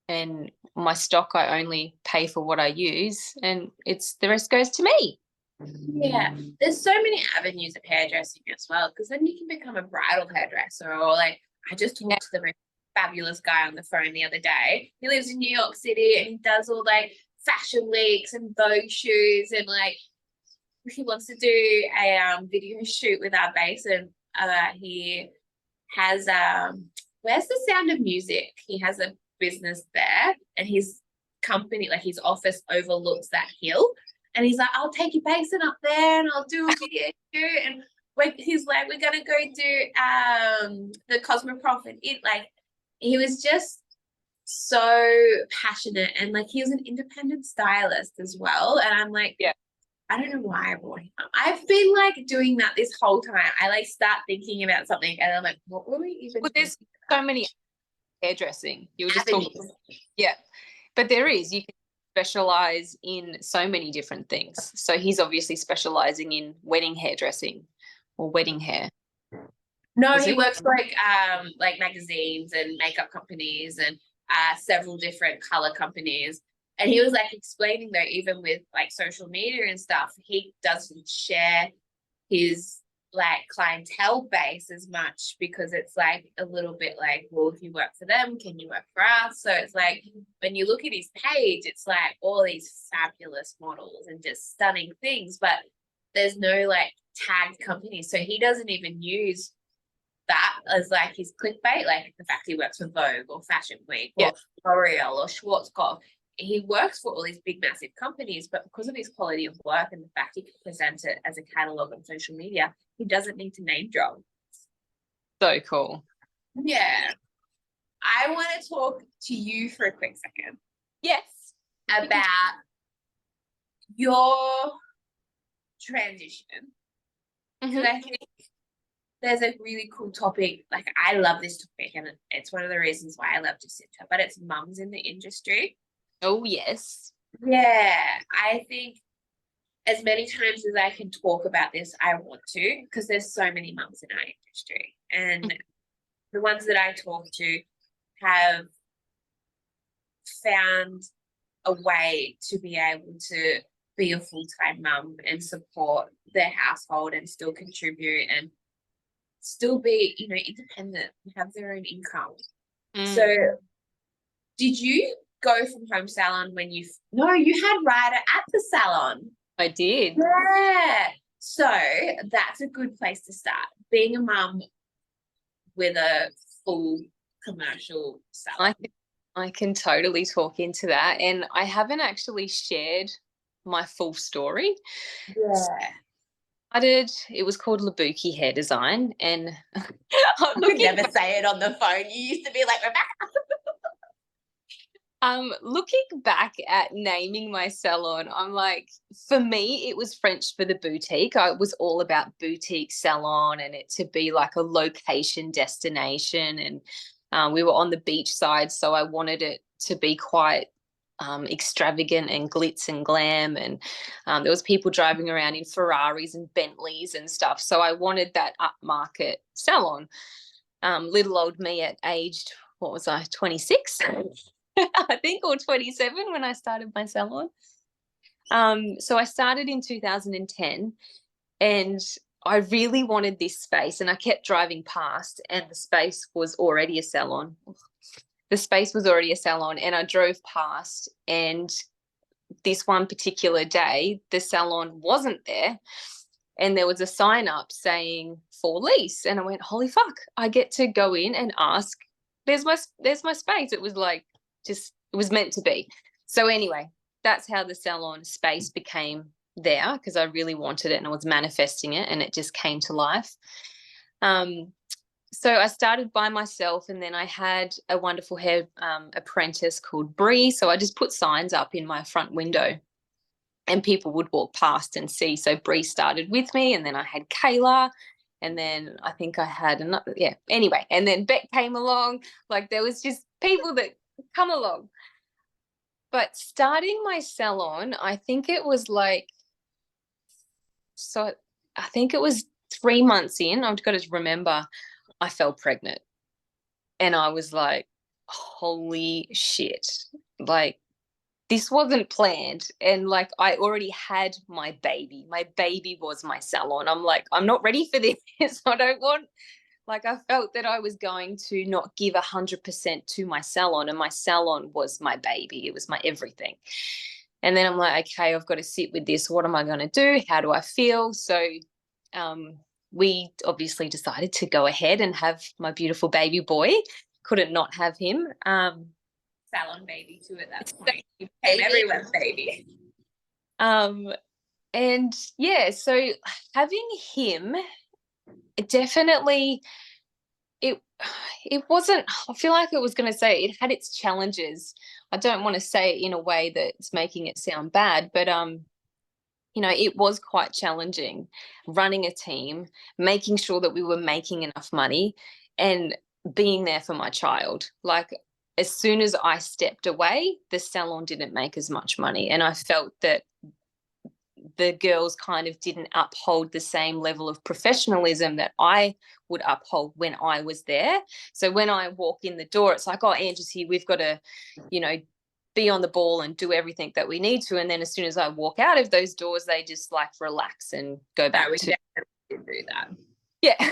and my stock, I only pay for what I use, and the rest goes to me. Yeah, there's so many avenues of hairdressing as well, because then you can become a bridal hairdresser, or like I just talked to the most fabulous guy on the phone the other day. He lives in New York City and he does all like fashion weeks and Vogue shoots, and like he wants to do a video shoot with our base, and he has where's the Sound of Music? He has a business there, and his company, like his office, overlooks that hill. And he's like, I'll take your basin up there and I'll do a video shoot. And he's like, we're going to go do the Cosmoprof. And he was just so passionate. And like, he was an independent stylist as well. And I'm like, yeah, I don't know why I brought him up. I've been like doing that this whole time. I like start thinking about something and I'm like, what were we even doing? There's so many hairdressing. You were just talking. Yeah. But there is. You can specialize in so many different things. So he's obviously specializing in wedding hairdressing or wedding hair. No, he works like magazines and makeup companies and several different color companies. And he was like explaining though, even with like social media and stuff, he doesn't share his like clientele base as much, because it's like a little bit like, well, if you work for them, can you work for us? So it's like when you look at his page, it's like all these fabulous models and just stunning things, but there's no like tagged companies. So he doesn't even use that as like his clickbait, like the fact he works for Vogue or Fashion Week or L'Oreal or Schwarzkopf. He works for all these big, massive companies, but because of his quality of work and the fact he can present it as a catalog on social media, he doesn't need to name drop. So cool. Yeah. I want to talk to you for a quick second. Yes. About your transition. Because I think there's a really cool topic. Like, I love this topic, and it's one of the reasons why I love Jacinta, but it's mums in the industry. Oh, yes. Yeah. I think as many times as I can talk about this, I want to, because there's so many mums in our industry. And the ones that I talk to have found a way to be able to be a full-time mum and support their household and still contribute and still be, independent and have their own income. So did you go from home salon when you had Ryder at the salon? I did. Yeah. So that's a good place to start, being a mum with a full commercial salon. I can totally talk into that, and I haven't actually shared my full story. Yeah. It was called Labuki Hair Design, and I could never say it on the phone. You used to be like, Rebecca. Looking back at naming my salon, I'm like, for me, it was French for the boutique. I was all about boutique salon and it to be like a location destination. And we were on the beach side, so I wanted it to be quite extravagant and glitz and glam. And there was people driving around in Ferraris and Bentleys and stuff. So I wanted that upmarket salon. Little old me at aged, 26? I think, or 27 when I started my salon. So I started in 2010, and I really wanted this space, and I kept driving past, and the space was already a salon. And I drove past, and this one particular day, the salon wasn't there, and there was a sign up saying for lease, and I went, holy fuck, I get to go in and ask, there's my space. It was like, it was meant to be. So anyway, that's how the salon space became there, because I really wanted it and I was manifesting it, and it just came to life. So I started by myself, and then I had a wonderful hair apprentice called Bree. So I just put signs up in my front window and people would walk past and see. So Bree started with me, and then I had Kayla, and then I think I had another, anyway, and then Beck came along. Like, there was just people that come along. But starting my salon, I think it was like, so I think it was 3 months in, I've got to remember, I fell pregnant. And I was like, holy shit. Like, this wasn't planned. And like, I already had my baby. My baby was my salon. I'm like, I'm not ready for this. I don't want, like, I felt that I was going to not give 100% to my salon, and my salon was my baby. It was my everything. And then I'm like, okay, I've got to sit with this. What am I going to do? How do I feel? So we obviously decided to go ahead and have my beautiful baby boy. Couldn't not have him. Salon baby too at that point. You became everyone's baby. And yeah, so having him, definitely, it wasn't, I feel like it was going to say it had its challenges. I don't want to say it in a way that's making it sound bad, but you know, it was quite challenging running a team, making sure that we were making enough money and being there for my child. Like, as soon as I stepped away, the salon didn't make as much money. And I felt that the girls kind of didn't uphold the same level of professionalism that I would uphold when I was there. So when I walk in the door, it's like, oh, Angie's here. We've got to, you know, be on the ball and do everything that we need to. And then as soon as I walk out of those doors, they just like relax and go back we to. definitely did do that. Yeah.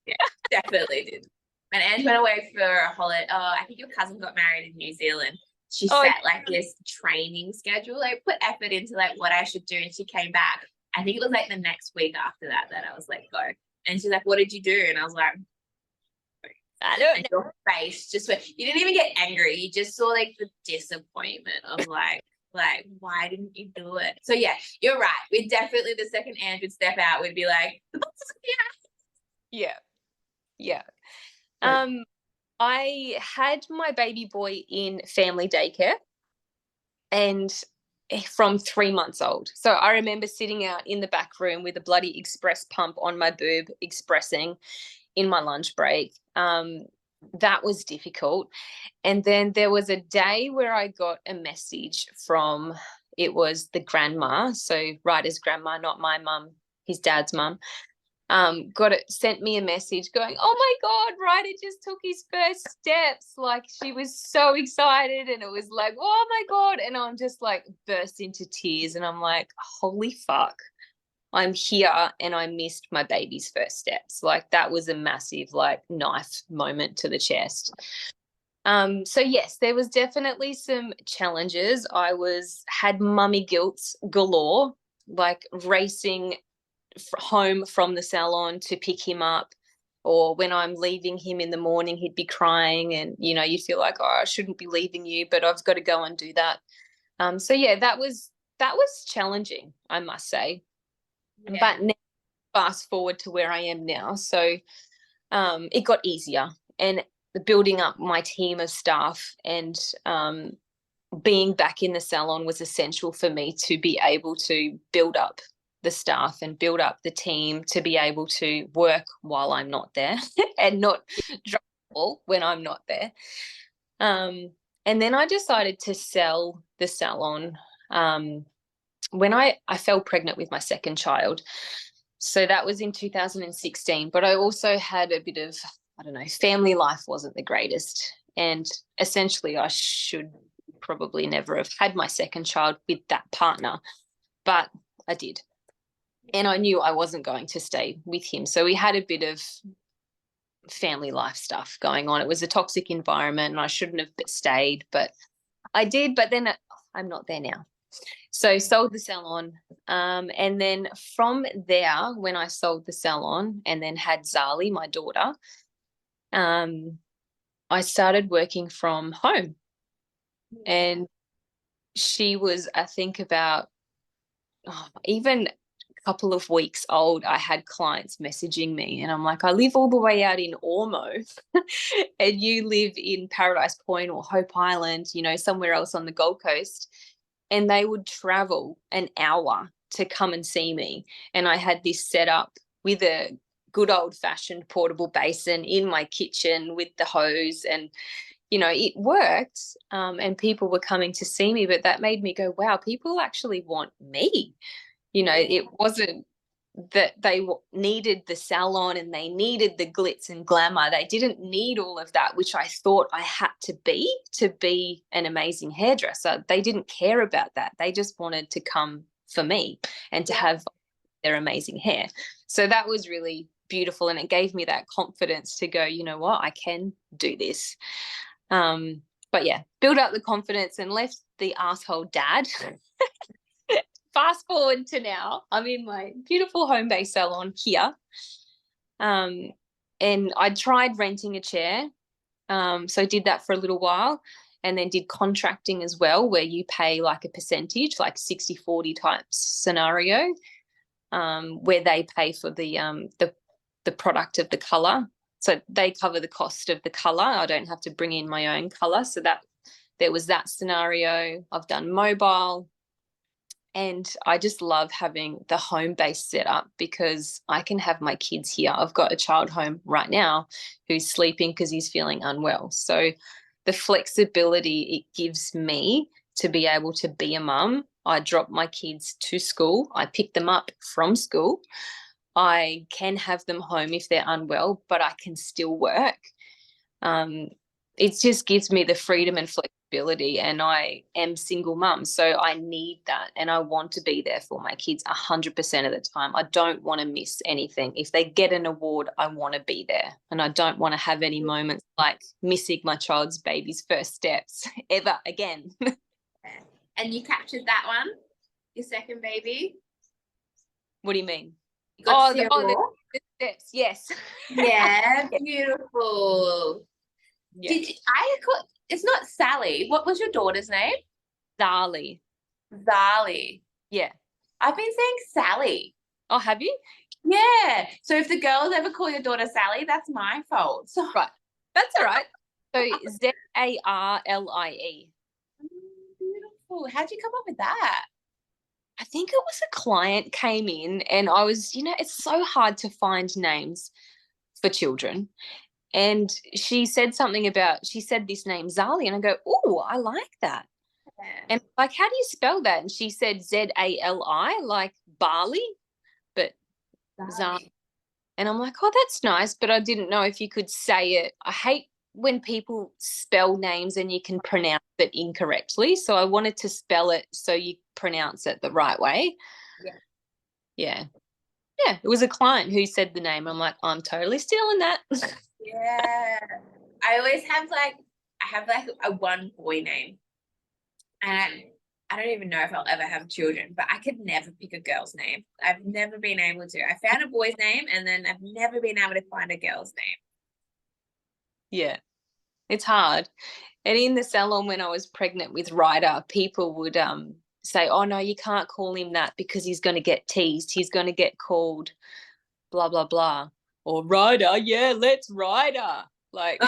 Yeah, definitely did. And Ange went away for a holiday. Oh, I think your cousin got married in New Zealand. She set like this training schedule, like put effort into like what I should do. And she came back. I think it was like the next week after that I was like, go. And she's like, what did you do? And I was like, I don't know. Your face just went, you didn't even get angry. You just saw like the disappointment of like, why didn't you do it? So yeah, you're right. We definitely, the second Ange would step out, we'd be like, yeah. I had my baby boy in family daycare, and from 3 months old. So I remember sitting out in the back room with a bloody express pump on my boob, expressing in my lunch break. That was difficult. And then there was a day where I got a message from, it was the grandma, so Ryder's grandma, not my mum, his dad's mum. Sent me a message going, oh my God, Ryder just took his first steps. Like, she was so excited, and it was like, oh my God. And I'm just like burst into tears, and I'm like, holy fuck, I'm here and I missed my baby's first steps. Like, that was a massive like knife moment to the chest. So yes, there was definitely some challenges. I had mummy guilt galore, like racing home from the salon to pick him up, or when I'm leaving him in the morning, he'd be crying, and you know, you feel like, oh, I shouldn't be leaving you, but I've got to go and do that. So yeah, that was challenging, I must say. Yeah. But now, fast forward to where I am now, so it got easier, and building up my team of staff and being back in the salon was essential for me to be able to build up the staff and build up the team to be able to work while I'm not there and not drop the ball when I'm not there. And then I decided to sell the salon when I fell pregnant with my second child. So that was in 2016. But I also had a bit of, I don't know, family life wasn't the greatest. And essentially I should probably never have had my second child with that partner, but I did. And I knew I wasn't going to stay with him. So we had a bit of family life stuff going on. It was a toxic environment and I shouldn't have stayed, but I did. But then I'm not there now. So sold the salon. And then from there, when I sold the salon and then had Zali, my daughter, I started working from home. And she was, I think, about even couple of weeks old, I had clients messaging me, and I'm like, I live all the way out in Ormo and you live in Paradise Point or Hope Island, you know, somewhere else on the Gold Coast. And they would travel an hour to come and see me. And I had this set up with a good old fashioned portable basin in my kitchen with the hose. And it worked, and people were coming to see me, but that made me go, wow, people actually want me. It wasn't that they needed the salon and they needed the glitz and glamour. They didn't need all of that, which I thought I had to be an amazing hairdresser. They didn't care about that. They just wanted to come for me and to have their amazing hair. So that was really beautiful, and it gave me that confidence to go, you know what, I can do this. But yeah, build up the confidence and left the asshole dad. Fast forward to now, I'm in my beautiful home-based salon here. And I tried renting a chair. So I did that for a little while, and then did contracting as well, where you pay like a percentage, like 60-40 type scenario, where they pay for the product of the color. So they cover the cost of the color. I don't have to bring in my own color. So that there was that scenario. I've done mobile. And I just love having the home-based setup because I can have my kids here. I've got a child home right now who's sleeping because he's feeling unwell. So the flexibility it gives me to be able to be a mum. I drop my kids to school. I pick them up from school. I can have them home if they're unwell, but I can still work. It just gives me the freedom and flexibility, and I am single mum, so I need that, and I want to be there for my kids 100% of the time. I don't want to miss anything. If they get an award, I want to be there, and I don't want to have any moments like missing my child's baby's first steps ever again. And you captured that one, your second baby? What do you mean? The steps, yes. Yeah, beautiful. Yeah. It's not Sally. What was your daughter's name? Zali. Yeah. I've been saying Sally. Oh, have you? Yeah. So if the girls ever call your daughter Sally, that's my fault. So right. That's all right. So Zarlie. Beautiful. How'd you come up with that? I think it was a client came in, and I was, it's so hard to find names for children. And she said this name, Zali, and I go, oh, I like that. Yeah. And like, how do you spell that? And she said Zali, like barley, but Zali. And I'm like, oh, that's nice, but I didn't know if you could say it. I hate when people spell names and you can pronounce it incorrectly. So I wanted to spell it so you pronounce it the right way. Yeah. It was a client who said the name. I'm like, I'm totally stealing that. Yeah. I always have a one boy name, and I don't even know if I'll ever have children, but I could never pick a girl's name. I've never been able to. I found a boy's name, and then I've never been able to find a girl's name. Yeah, it's hard. And in the salon when I was pregnant with Ryder, people would say, oh, no, you can't call him that because he's going to get teased. He's going to get called blah, blah, blah. Or Ryder, yeah, let's Ryder. Like,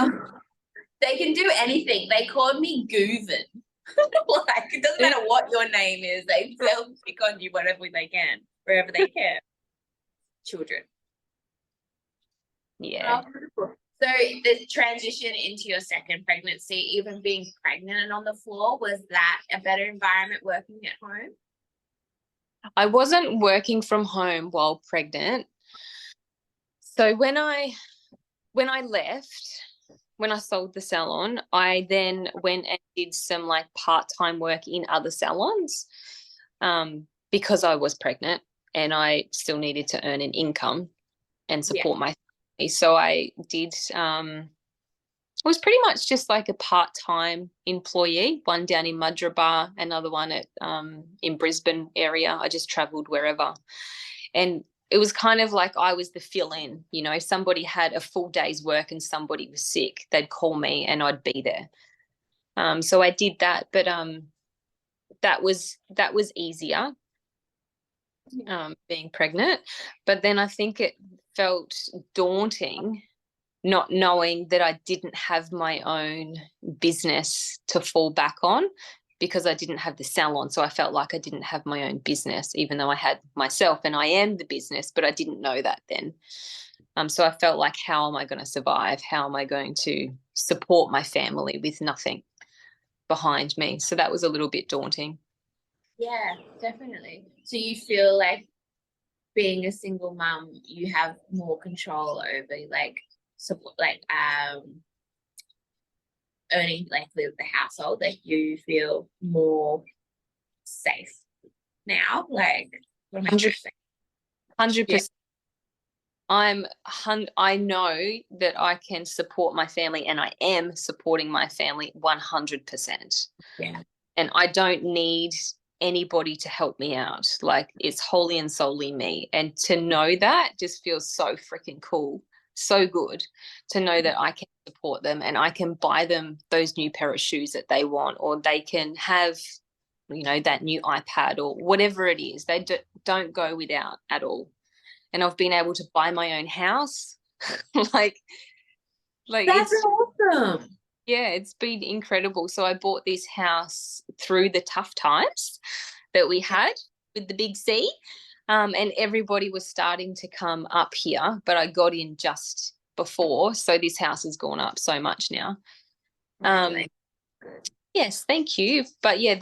they can do anything. They called me Gooven. Like, it doesn't matter what your name is. They'll pick on you whatever they can, wherever they can. Children. Yeah. Oh, so the transition into your second pregnancy, even being pregnant and on the floor, was that a better environment working at home? I wasn't working from home while pregnant. So when I left, when I sold the salon, I then went and did some like part-time work in other salons because I was pregnant and I still needed to earn an income and support my family. So I did it was pretty much just like a part-time employee, one down in Mudgeeraba, another one at in Brisbane area. I just travelled wherever. And it was kind of like I was the fill-in, if somebody had a full day's work and somebody was sick, they'd call me and I'd be there. So I did that, but that was easier being pregnant. But then I think it felt daunting not knowing that I didn't have my own business to fall back on because I didn't have the salon. So I felt like I didn't have my own business, even though I had myself and I am the business, but I didn't know that then. So I felt like, how am I going to survive? How am I going to support my family with nothing behind me? So that was a little bit daunting. Yeah, definitely. So you feel like being a single mum, you have more control over like support, like earning like the household, that you feel more safe now. Like, what am I trying to say? 100%. I know that I can support my family, and I am supporting my family 100%. Yeah. And I don't need anybody to help me out. Like, it's wholly and solely me. And to know that just feels so freaking cool. So good to know that I can support them and I can buy them those new pair of shoes that they want, or they can have, that new iPad or whatever it is. They don't go without at all. And I've been able to buy my own house. like That's it's awesome. yeah, it's been incredible. So I bought this house through the tough times that we had with the big C. And everybody was starting to come up here, but I got in just before. So this house has gone up so much now. Yes, thank you. But yeah,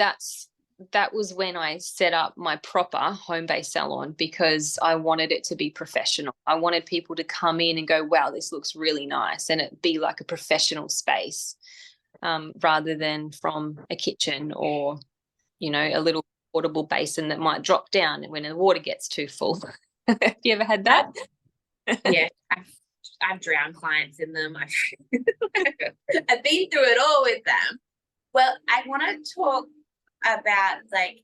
that was when I set up my proper home-based salon, because I wanted it to be professional. I wanted people to come in and go, wow, this looks really nice, and it be like a professional space, rather than from a kitchen or, a little portable basin that might drop down when the water gets too full. Have you ever had that? Yeah, I've drowned clients in them. I've been through it all with them. Well, I want to talk about like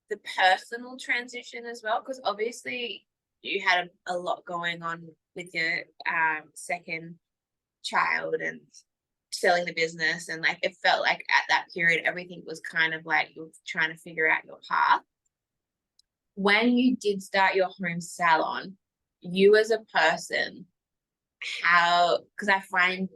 the personal transition as well, because obviously you had a lot going on with your second child and selling the business, and like it felt like at that period everything was kind of like you were trying to figure out your path. When you did start your home salon, you as a person, how, because I find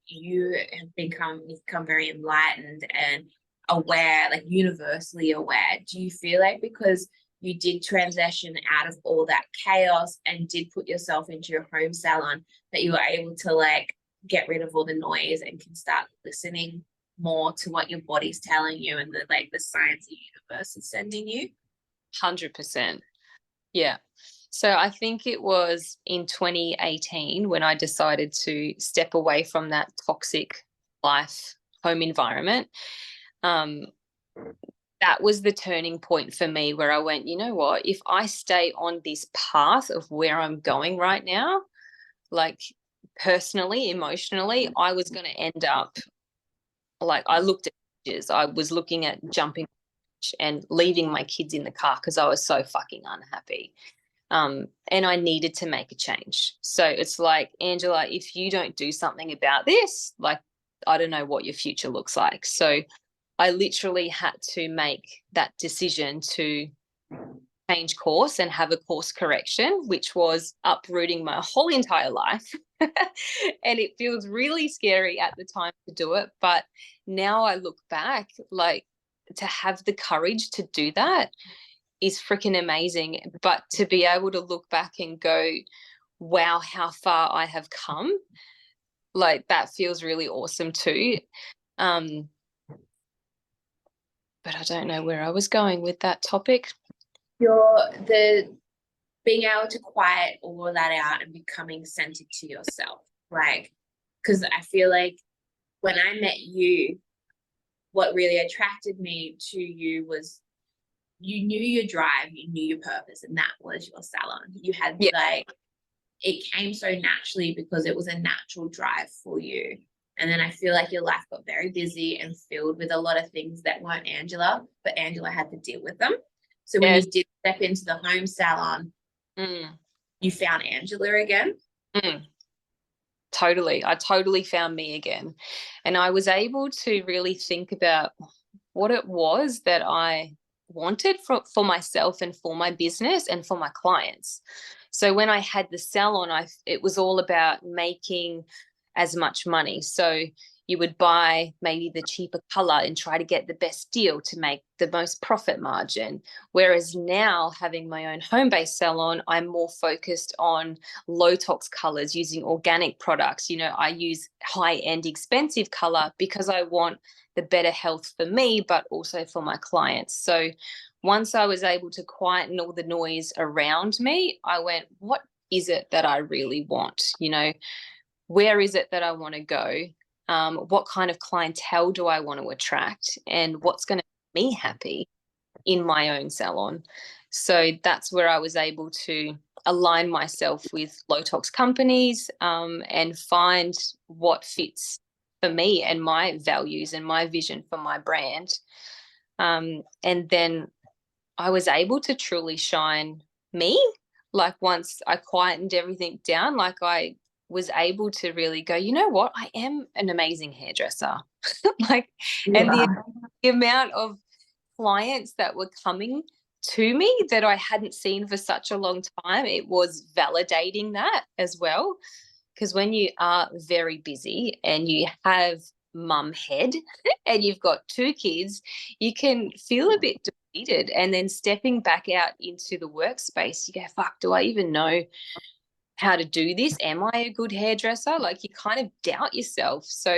you have become very enlightened and aware, like universally aware. Do you feel like because you did transition out of all that chaos and did put yourself into your home salon, that you were able to like get rid of all the noise and can start listening more to what your body's telling you and the science the universe is sending you? 100%. Yeah. So I think it was in 2018 when I decided to step away from that toxic life home environment. That was the turning point for me, where I went, you know what, if I stay on this path of where I'm going right now, like personally, emotionally, I was going to end up like, I looked at pictures. I was looking at jumping and leaving my kids in the car because I was so fucking unhappy. And I needed to make a change. So it's like, Angela, if you don't do something about this, like, I don't know what your future looks like. So I literally had to make that decision to change course and have a course correction, which was uprooting my whole entire life. And it feels really scary at the time to do it. But now I look back, like, to have the courage to do that is freaking amazing. But to be able to look back and go, wow, how far I have come, like, that feels really awesome too. But I don't know where I was going with that topic. The being able to quiet all that out and becoming centered to yourself, like, because I feel like when I met you, what really attracted me to you was you knew your drive, you knew your purpose, and that was your salon. You had like, it came so naturally because it was a natural drive for you. And then I feel like your life got very busy and filled with a lot of things that weren't Angela, but Angela had to deal with them. So when you did step into the home salon, you found Angela again. Totally. I totally found me again. And I was able to really think about what it was that I wanted for myself and for my business and for my clients. So when I had the salon, it was all about making as much money. So, you would buy maybe the cheaper color and try to get the best deal to make the most profit margin. Whereas now, having my own home-based salon, I'm more focused on low tox colors, using organic products. You know, I use high-end expensive color because I want the better health for me, but also for my clients. So once I was able to quieten all the noise around me, I went, what is it that I really want? You know, where is it that I want to go? What kind of clientele do I want to attract? And what's going to make me happy in my own salon? So that's where I was able to align myself with low tox companies, and find what fits for me and my values and my vision for my brand. And then I was able to truly shine me. Like once I quietened everything down, like I was able to really go, you know what, I am an amazing hairdresser. Like, and the amount of clients that were coming to me that I hadn't seen for such a long time, it was validating that as well. Because when you are very busy and you have mum head and you've got two kids, you can feel a bit defeated. And then stepping back out into the workspace, you go, fuck, do I even know how to do this? Am I a good hairdresser? Like, you kind of doubt yourself. So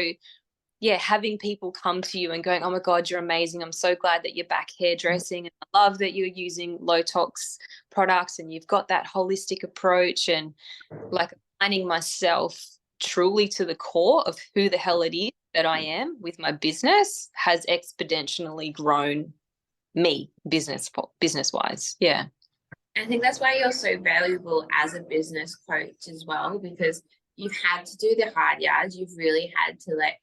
yeah, having people come to you and going, oh my God, you're amazing. I'm so glad that you're back hairdressing. And I love that you're using low tox products and you've got that holistic approach, and like aligning myself truly to the core of who the hell it is that I am with my business has exponentially grown me business wise. Yeah. I think that's why you're so valuable as a business coach as well, because you've had to do the hard yards. You've really had to, like,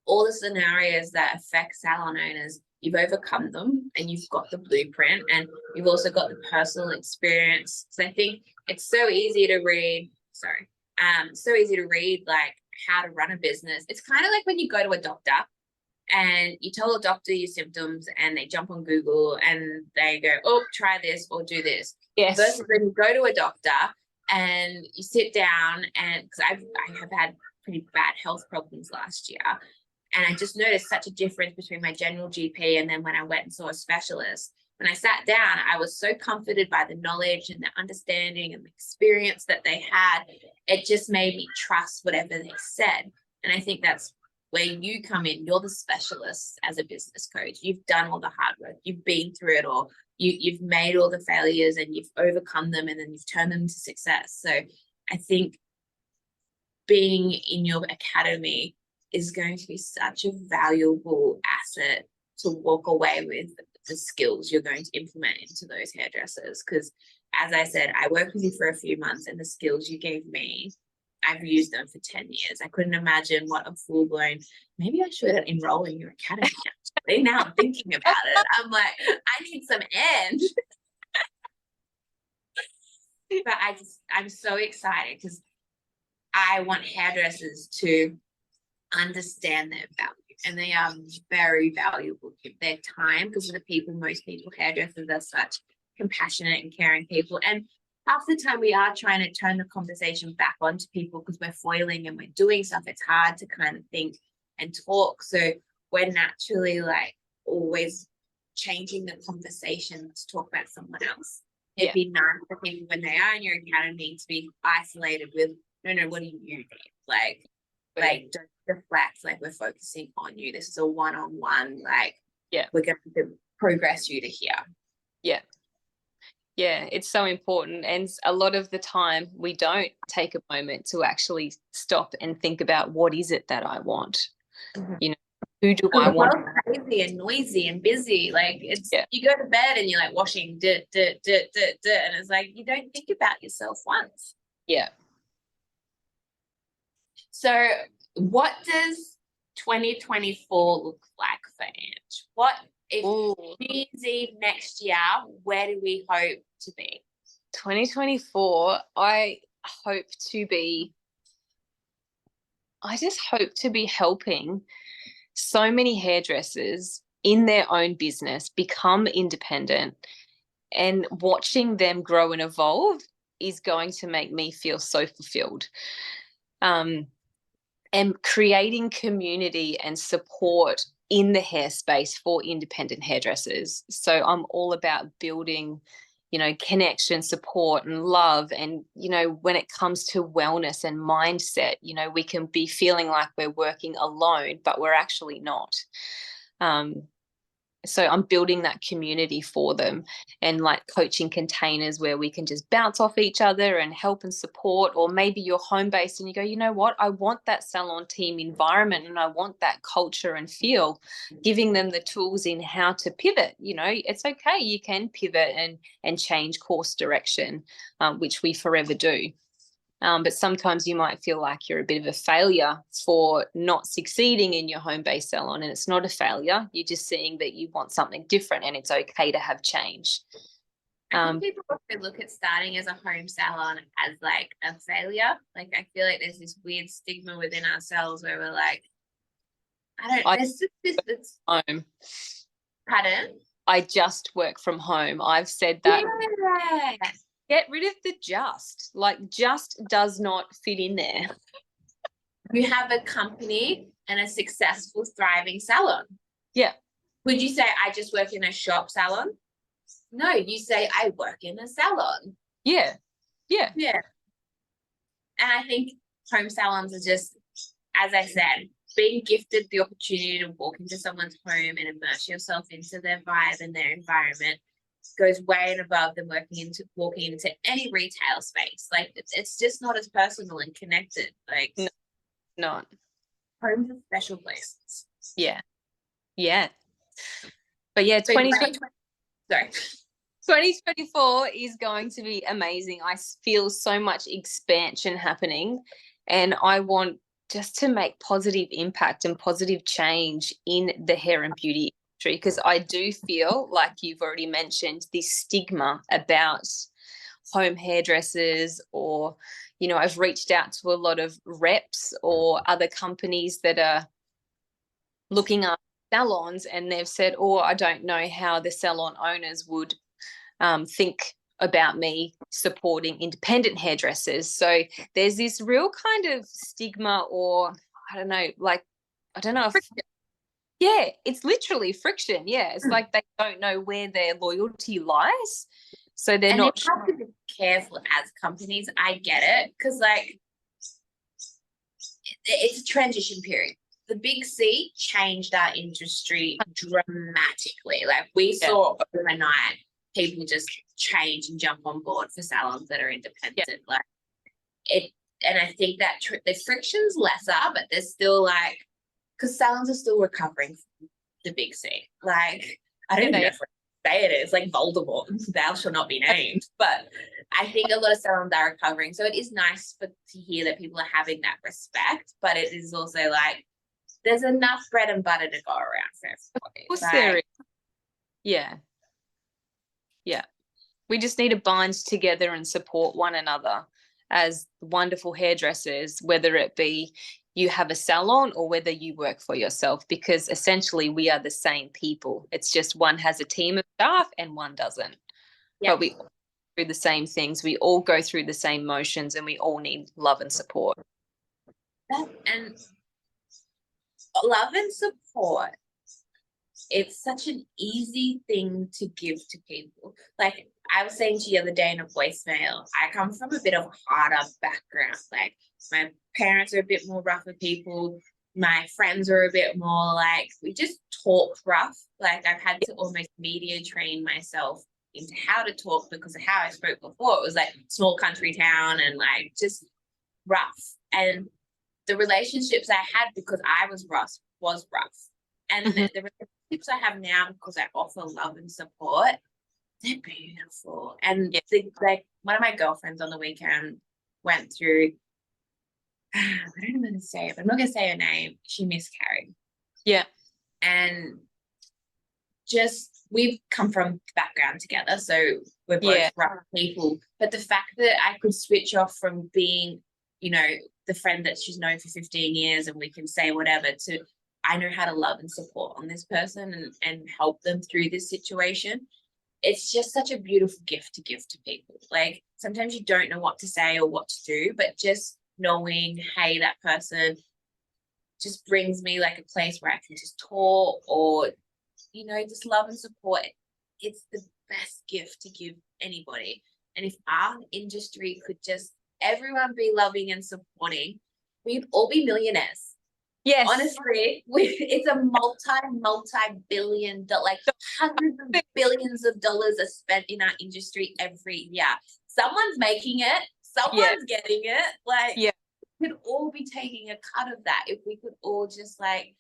all the scenarios that affect salon owners, you've overcome them and you've got the blueprint, and you've also got the personal experience. So I think it's so easy to read, like how to run a business. It's kind of like when you go to a doctor and you tell a doctor your symptoms and they jump on Google and they go, oh, try this or do this. Yes. Versus when you go to a doctor and you sit down, and because I have had pretty bad health problems last year, and I just noticed such a difference between my general GP and then when I went and saw a specialist. When I sat down, I was so comforted by the knowledge and the understanding and the experience that they had. It just made me trust whatever they said. And I think that's where you come in. You're the specialist as a business coach. You've done all the hard work. You've been through it all. You've made all the failures and you've overcome them, and then you've turned them into success. So I think being in your academy is going to be such a valuable asset to walk away with the skills you're going to implement into those hairdressers. Because as I said, I worked with you for a few months, and the skills you gave me, I've used them for 10 years. I couldn't imagine what a full-blown, maybe I should enroll in your academy actually. Now I'm thinking about it. I'm like, I need some end. But I'm so excited because I want hairdressers to understand their value, and they are very valuable. Their time, because of the people, most people, hairdressers are such compassionate and caring people, and half the time we are trying to turn the conversation back onto people because we're foiling and we're doing stuff. It's hard to kind of think and talk, so we're naturally like always changing the conversation to talk about someone else. It'd be nice for people when they are in your academy to be isolated with, no, what do you need? Like don't reflect, like we're focusing on you. This is a one-on-one, like we're going to progress you to here. Yeah, it's so important. And a lot of the time we don't take a moment to actually stop and think about what is it that I want. You know, who do I want? Crazy and noisy and busy. Like it's you go to bed and you're like washing, and it's like you don't think about yourself once. Yeah. So what does 2024 look like for Ange? What if New Year's Eve next year, where do we hope to be? 2024, I just hope to be helping so many hairdressers in their own business become independent, and watching them grow and evolve is going to make me feel so fulfilled. And and creating community and support in the hair space for independent hairdressers. So I'm all about building, connection, support and love. And, when it comes to wellness and mindset, we can be feeling like we're working alone, but we're actually not. So I'm building that community for them, and like coaching containers where we can just bounce off each other and help and support. Or maybe you're home based and you go, you know what, I want that salon team environment and I want that culture and feel, giving them the tools in how to pivot. It's okay. You can pivot and change course direction, which we forever do. But sometimes you might feel like you're a bit of a failure for not succeeding in your home-based salon, and it's not a failure. You're just seeing that you want something different, and it's okay to have change. I think people often look at starting as a home salon as like a failure. Like, I feel like there's this weird stigma within ourselves where we're like, there's just this home. Pardon? I just work from home. I've said that. Yeah. Get rid of the just. Like, just does not fit in there. You have a company and a successful, thriving salon. Yeah. Would you say I just work in a shop salon? No, you say I work in a salon. Yeah. Yeah. Yeah. And I think home salons are just, as I said, being gifted the opportunity to walk into someone's home and immerse yourself into their vibe and their environment goes way and above than walking into any retail space. Like, it's just not as personal and connected. Like, no, not. Homes are special places. Yeah. Yeah. But yeah, 2024 is going to be amazing. I feel so much expansion happening, and I want just to make positive impact and positive change in the hair and beauty industry, because I do feel, like you've already mentioned, this stigma about home hairdressers, or, I've reached out to a lot of reps or other companies that are looking at salons, and they've said, oh, I don't know how the salon owners would think about me supporting independent hairdressers. So there's this real kind of stigma, or I don't know if, yeah, it's literally friction. Yeah, it's like they don't know where their loyalty lies, so they're not. You have to be careful as companies. I get it, because like it's a transition period. The big C changed our industry dramatically. Like, we saw overnight people just change and jump on board for salons that are independent. Yeah. Like it, and I think that the friction's lesser, but there's still like, because salons are still recovering from the big C. Like, I don't know if I say it is like Voldemort, thou shall not be named, but I think a lot of salons are recovering. So it is nice to hear that people are having that respect, but it is also like, there's enough bread and butter to go around for everybody. Of course there is. Yeah. Yeah. We just need to bind together and support one another as wonderful hairdressers, whether it be you have a salon or whether you work for yourself, because essentially we are the same people. It's just one has a team of staff and one doesn't. Yep. But we all go through the same things. We all go through the same motions, and we all need love and support. And love and support, it's such an easy thing to give to people. Like, I was saying to you the other day in a voicemail, I come from a bit of a harder background. Like, my parents are a bit more rough with people. My friends are a bit more like, we just talk rough. Like, I've had to almost media train myself into how to talk because of how I spoke before. It was like small country town and like just rough. And the relationships I had because I was rough was rough. And the relationships I have now because I offer love and support, they're beautiful. And like one of my girlfriends on the weekend went through, I don't know how to say it, but I'm not going to say her name. She miscarried. Yeah. And just, we've come from the background together. So we're both rough people. But the fact that I could switch off from being, the friend that she's known for 15 years and we can say whatever, to I know how to love and support on this person and help them through this situation. It's just such a beautiful gift to give to people. Like, sometimes you don't know what to say or what to do, but just knowing, hey, that person just brings me like a place where I can just talk or, just love and support. It's the best gift to give anybody. And if our industry could just everyone be loving and supporting, we'd all be millionaires. Yes. Honestly, it's a multi-billion, like hundreds of billions of dollars are spent in our industry every year. Someone's making it, someone's getting it. Like, we could all be taking a cut of that if we could all just like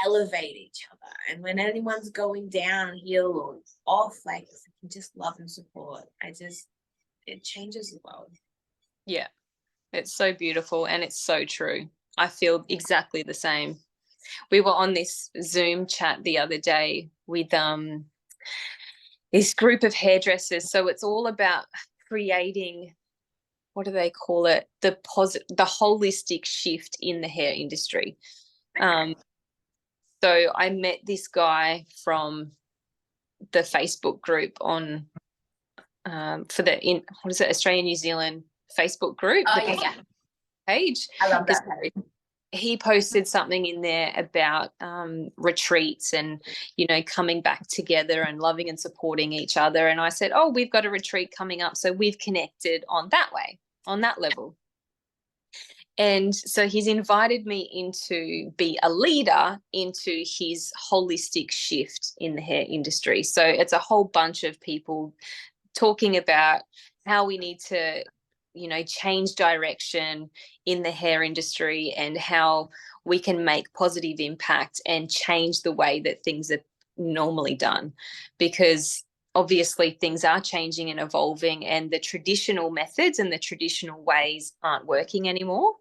elevate each other. And when anyone's going downhill or off, like, if we can just love and support, it changes the world. Yeah, it's so beautiful and it's so true. I feel exactly the same. We were on this Zoom chat the other day with this group of hairdressers. So it's all about creating, what do they call it? The holistic shift in the hair industry. So I met this guy from the Facebook group on Australia New Zealand Facebook group. Oh yeah. Page. I love that page. He posted something in there about retreats and, coming back together and loving and supporting each other. And I said, oh, we've got a retreat coming up. So we've connected on that way, on that level. And so he's invited me into be a leader into his holistic shift in the hair industry. So it's a whole bunch of people talking about how we need to, change direction in the hair industry and how we can make positive impact and change the way that things are normally done. Because obviously things are changing and evolving and the traditional methods and the traditional ways aren't working anymore.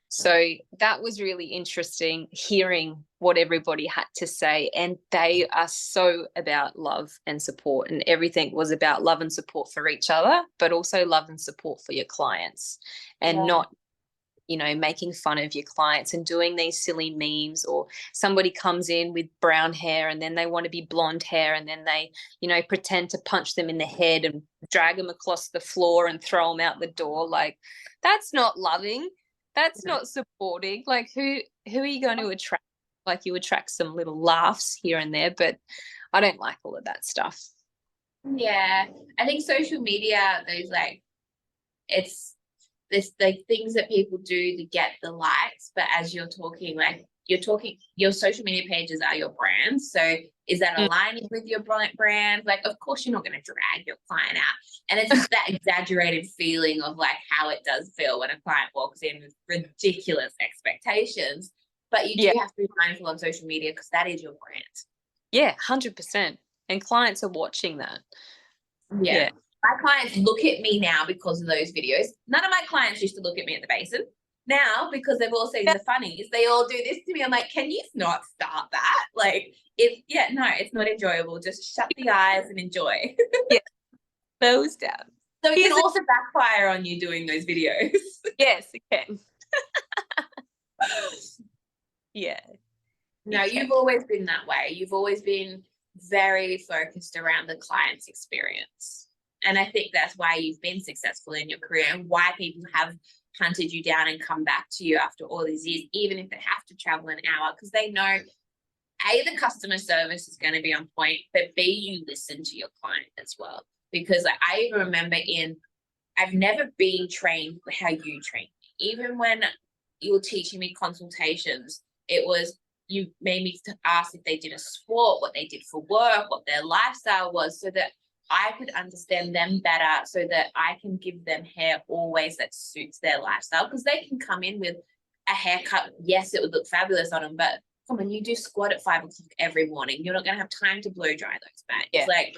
So that was really interesting hearing what everybody had to say. And they are so about love and support, and everything was about love and support for each other, but also love and support for your clients and not, making fun of your clients and doing these silly memes, or somebody comes in with brown hair and then they want to be blonde hair and then they, pretend to punch them in the head and drag them across the floor and throw them out the door. Like, that's not loving. That's not supporting. Like, who are you going to attract? Like, you attract some little laughs here and there, but I don't like all of that stuff. Yeah, I think social media, those it's this things that people do to get the likes. But as you're talking, your social media pages are your brand. So is that aligning with your brand? Like, of course, you're not going to drag your client out. And it's just that exaggerated feeling of like how it does feel when a client walks in with ridiculous expectations. But you do have to be mindful on social media because that is your brand. Yeah, 100%. And clients are watching that. Yeah. My clients look at me now because of those videos. None of my clients used to look at me at the basin. Now, because they've all seen the funnies, they all do this to me. I'm like, can you not start that? Like, it's not enjoyable. Just shut the eyes and enjoy. Close down. So it can also backfire on you doing those videos. Yes, it can. Yeah. No, you've always been that way. You've always been very focused around the client's experience. And I think that's why you've been successful in your career and why people have hunted you down and come back to you after all these years, even if they have to travel an hour, because they know, A, the customer service is going to be on point, but B, you listen to your client as well. Because I even remember I've never been trained how you train me. Even when you were teaching me consultations, it was, you made me ask if they did a sport, what they did for work, what their lifestyle was, so that I could understand them better, so that I can give them hair always that suits their lifestyle. Because they can come in with a haircut. Yes, it would look fabulous on them, but come on, you do squat at 5 o'clock every morning. You're not going to have time to blow dry those bangs. Yeah. Like,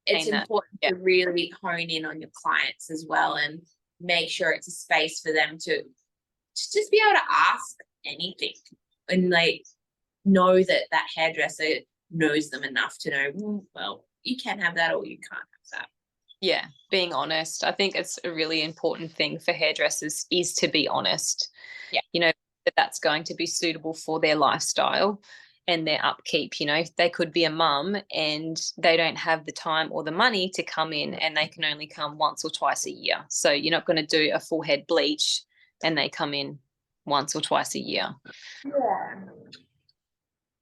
it's important to really hone in on your clients as well and make sure it's a space for them to just be able to ask anything and like know that that hairdresser knows them enough to know, well, you can have that or you can't have that. Yeah, being honest. I think it's a really important thing for hairdressers is to be honest. Yeah. That's going to be suitable for their lifestyle and their upkeep. They could be a mum and they don't have the time or the money to come in, and they can only come once or twice a year. So you're not going to do a full head bleach and they come in once or twice a year. Yeah.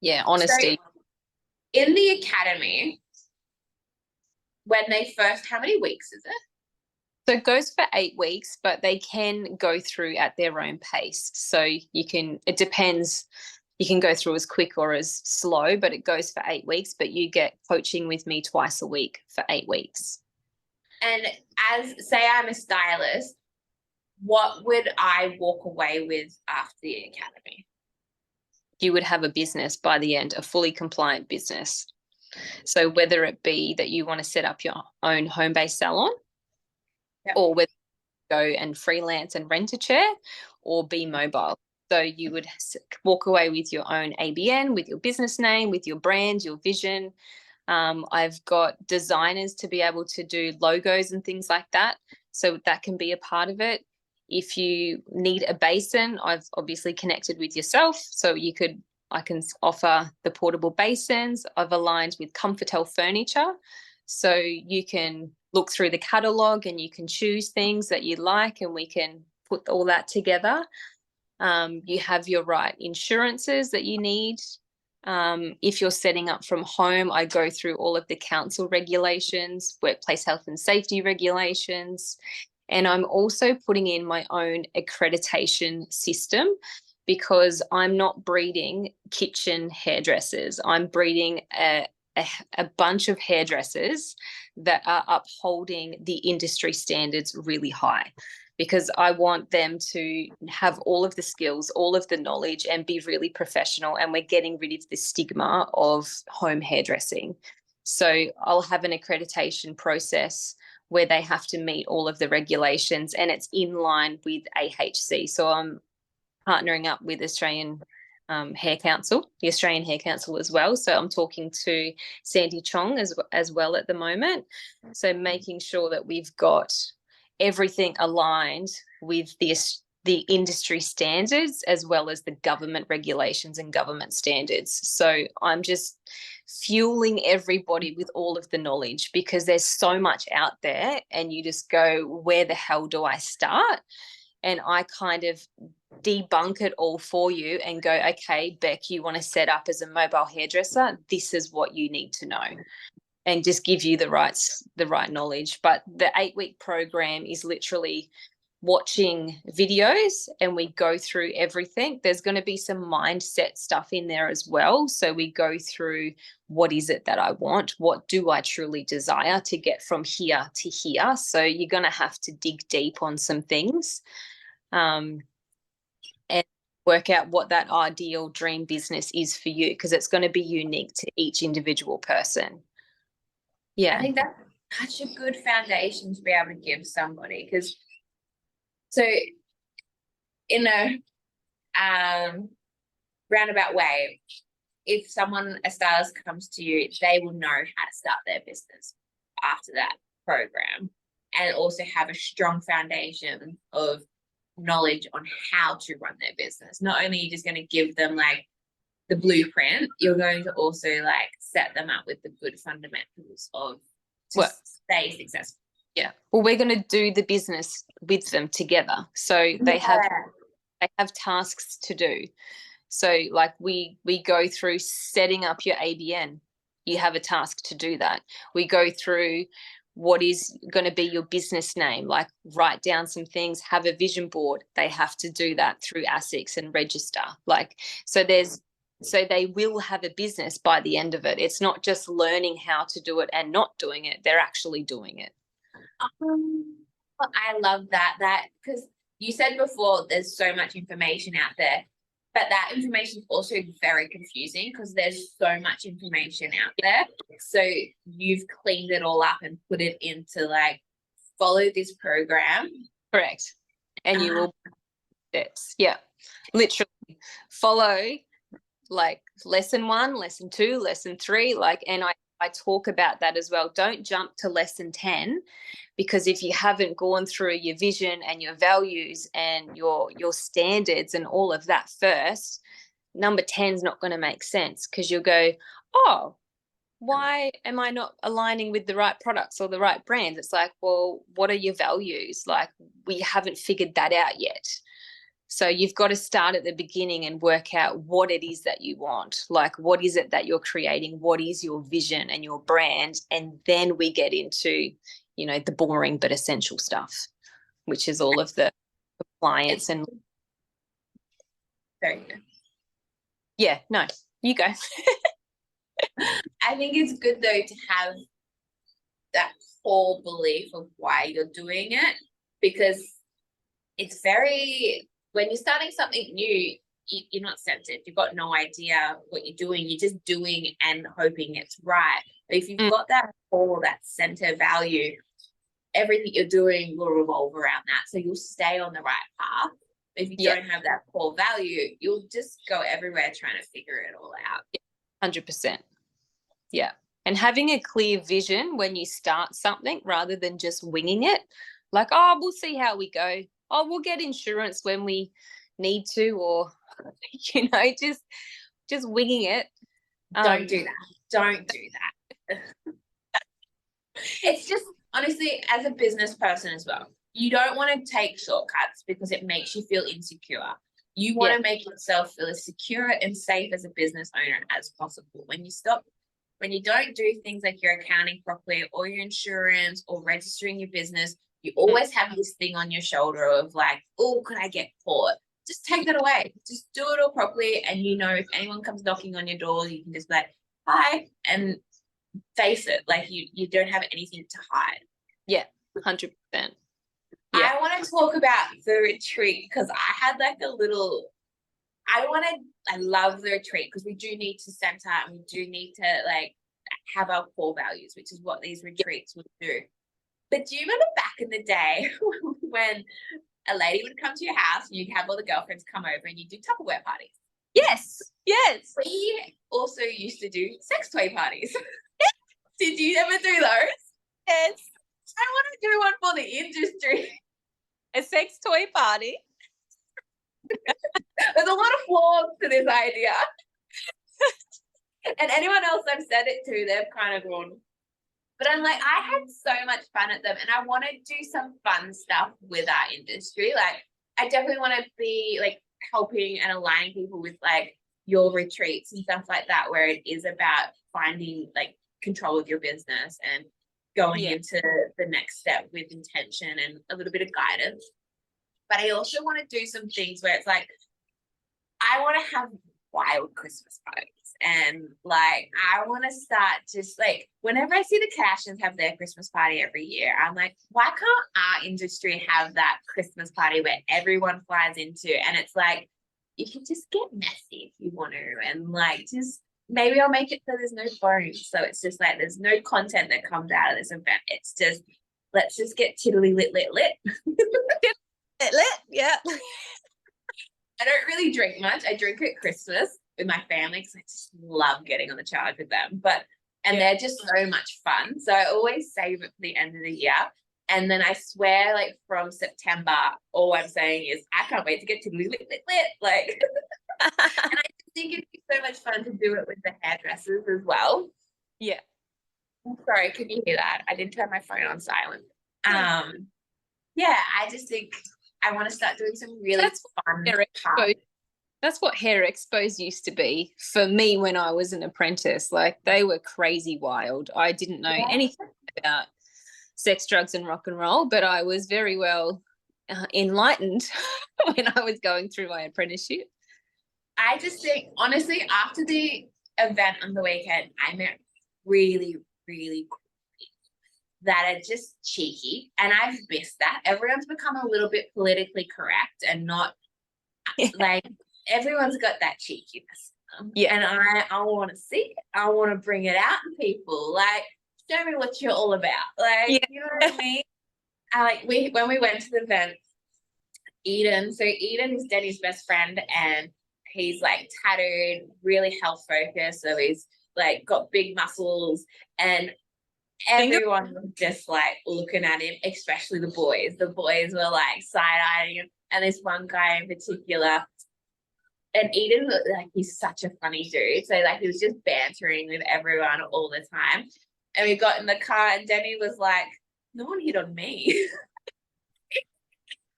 Yeah, honesty. So in the academy, when they first, how many weeks is it? So it goes for 8 weeks, but they can go through at their own pace. So it depends. You can go through as quick or as slow, but it goes for 8 weeks, but you get coaching with me twice a week for 8 weeks. And say I'm a stylist, what would I walk away with after the academy? You would have a business by the end, a fully compliant business. So whether it be that you want to set up your own home-based salon, yep, or whether you go and freelance and rent a chair or be mobile. So you would walk away with your own ABN, with your business name, with your brand, your vision. I've got designers to be able to do logos and things like that. So that can be a part of it. If you need a basin, I've obviously connected with yourself. So I can offer the portable basins. I've aligned with Comfortel Furniture. So you can look through the catalogue and you can choose things that you like, and we can put all that together. You have your right insurances that you need. If you're setting up from home, I go through all of the council regulations, workplace health and safety regulations, and I'm also putting in my own accreditation system, because I'm not breeding kitchen hairdressers. I'm breeding a bunch of hairdressers that are upholding the industry standards really high, because I want them to have all of the skills, all of the knowledge, and be really professional. And we're getting rid of the stigma of home hairdressing. So I'll have an accreditation process where they have to meet all of the regulations, and it's in line with AHC. So I'm partnering up with Australian Hair Council, the Australian Hair Council as well. So I'm talking to Sandy Chong as well at the moment. So making sure that we've got everything aligned with the industry standards as well as the government regulations and government standards. So I'm just fueling everybody with all of the knowledge, because there's so much out there and you just go, where the hell do I start? And I kind of debunk it all for you and go, okay, Beck, you want to set up as a mobile hairdresser? This is what you need to know, and just give you the right knowledge. But the 8-week program is literally watching videos and we go through everything. There's going to be some mindset stuff in there as well. So we go through, what is it that I want? What do I truly desire to get from here to here? So you're going to have to dig deep on some things. And work out what that ideal dream business is for you, because it's going to be unique to each individual person. Yeah. I think that's such a good foundation to be able to give somebody, because so in a roundabout way, if a stylist comes to you, they will know how to start their business after that program, and also have a strong foundation of knowledge on how to run their business. Not only are you just going to give them like the blueprint, you're going to also like set them up with the good fundamentals of stay successful. Yeah. Well, we're going to do the business with them together. So they have tasks to do. So like we go through setting up your ABN. You have a task to do that. We go through what is going to be your business name, like write down some things, have a vision board. They have to do that through ASICs and register. So they will have a business by the end of it. It's not just learning how to do it and not doing it. They're actually doing it. I love that because you said before there's so much information out there, but that information is also very confusing because there's so much information out there. So you've cleaned it all up and put it into like, follow this program. Correct. And you will steps. Yeah. Literally follow like lesson 1, lesson 2, lesson 3, and I talk about that as well. Don't jump to lesson 10, because if you haven't gone through your vision and your values and your standards and all of that first, number 10 is not going to make sense, because you'll go, oh, why am I not aligning with the right products or the right brands? It's like, well, what are your values? Like, we haven't figured that out yet. So you've got to start at the beginning and work out what it is that you want. Like, what is it that you're creating? What is your vision and your brand? And then we get into, you know, the boring but essential stuff, which is all of the compliance and. Very good. Yeah, no, you go. I think it's good though to have that core belief of why you're doing it, because it's very, when you're starting something new, you're not centered. You've got no idea what you're doing. You're just doing and hoping it's right. But if you've got that core, that center value, everything you're doing will revolve around that. So you'll stay on the right path. If you don't have that core value, you'll just go everywhere trying to figure it all out. 100%. Yeah. And having a clear vision when you start something rather than just winging it. Like, oh, we'll see how we go. Oh, we'll get insurance when we need to, or, you know, just winging it. Don't do that. Don't do that. It's just, honestly, as a business person as well, you don't want to take shortcuts because it makes you feel insecure. You want to make yourself feel as secure and safe as a business owner as possible. When you don't do things like your accounting properly or your insurance or registering your business, you always have this thing on your shoulder of like, oh, could I get caught? Just take that away. Just do it all properly. And you know, if anyone comes knocking on your door, you can just be like, hi, and face it. Like you don't have anything to hide. Yeah, 100%. Yeah. I want to talk about the retreat because I had like I love the retreat because we do need to center and we do need to like have our core values, which is what these retreats would do. But do you remember back in the day when a lady would come to your house and you'd have all the girlfriends come over and you'd do Tupperware parties? Yes. We also used to do sex toy parties. Did you ever do those? Yes. I want to do one for the industry. A sex toy party. There's a lot of flaws to this idea. And anyone else I've said it to, they've kind of gone. But I'm like, I had so much fun at them and I want to do some fun stuff with our industry. Like, I definitely want to be like helping and aligning people with like your retreats and stuff like that, where it is about finding like control of your business and going into the next step with intention and a little bit of guidance. But I also want to do some things where it's like, I want to have wild Christmas parties. And like, I want to start just like, whenever I see the Kardashians have their Christmas party every year, I'm like, why can't our industry have that Christmas party where everyone flies into? And it's like, you can just get messy if you want to. And like, just maybe I'll make it so there's no phones. So it's just like, there's no content that comes out of this event. It's just, let's just get tiddly lit. Yeah. I don't really drink much. I drink at Christmas with my family because I just love getting on the charge with them. And they're just so much fun. So I always save it for the end of the year. And then I swear, like from September, all I'm saying is I can't wait to get to lit. Like, and I just think it'd be so much fun to do it with the hairdressers as well. Yeah. I'm sorry, can you hear that? I didn't turn my phone on silent. Yeah, I just think I want to start doing some really fun stuff. That's what hair expos used to be for me when I was an apprentice. Like, they were crazy wild. I didn't know anything about sex, drugs and rock and roll, but I was very well enlightened when I was going through my apprenticeship. I just think, honestly, after the event on the weekend, I met really, really cool people that are just cheeky, and I've missed that. Everyone's become a little bit politically correct and not like, everyone's got that cheekiness. And I want to see it. I want to bring it out to people. Like, show me what you're all about. Like, you know what I mean? When we went to the event, Eden is Denny's best friend, and he's like tattooed, really health focused. So he's like got big muscles, and everyone was just like looking at him, especially the boys. The boys were like side-eyeing him, and this one guy in particular. And Eden, like, he's such a funny dude. So like, he was just bantering with everyone all the time. And we got in the car and Denny was like, no one hit on me.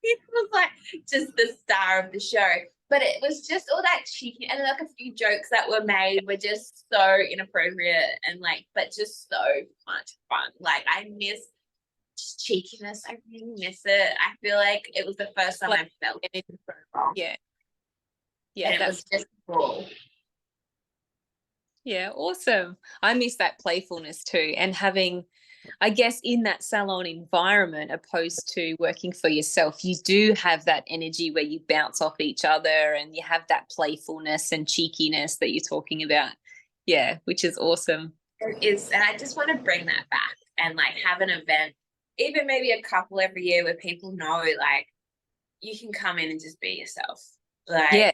He was like, just the star of the show. But it was just all that cheeky, and like a few jokes that were made were just so inappropriate and like, but just so much fun. Like I miss just cheekiness. I really miss it. I feel like it was the first time I felt it so wrong. Yeah. And it was just cool. Yeah, awesome. I miss that playfulness too, and having, I guess, in that salon environment, opposed to working for yourself, you do have that energy where you bounce off each other and you have that playfulness and cheekiness that you're talking about. Yeah, which is awesome. It is, and I just want to bring that back and like have an event, even maybe a couple every year, where people know like you can come in and just be yourself. Like, yeah.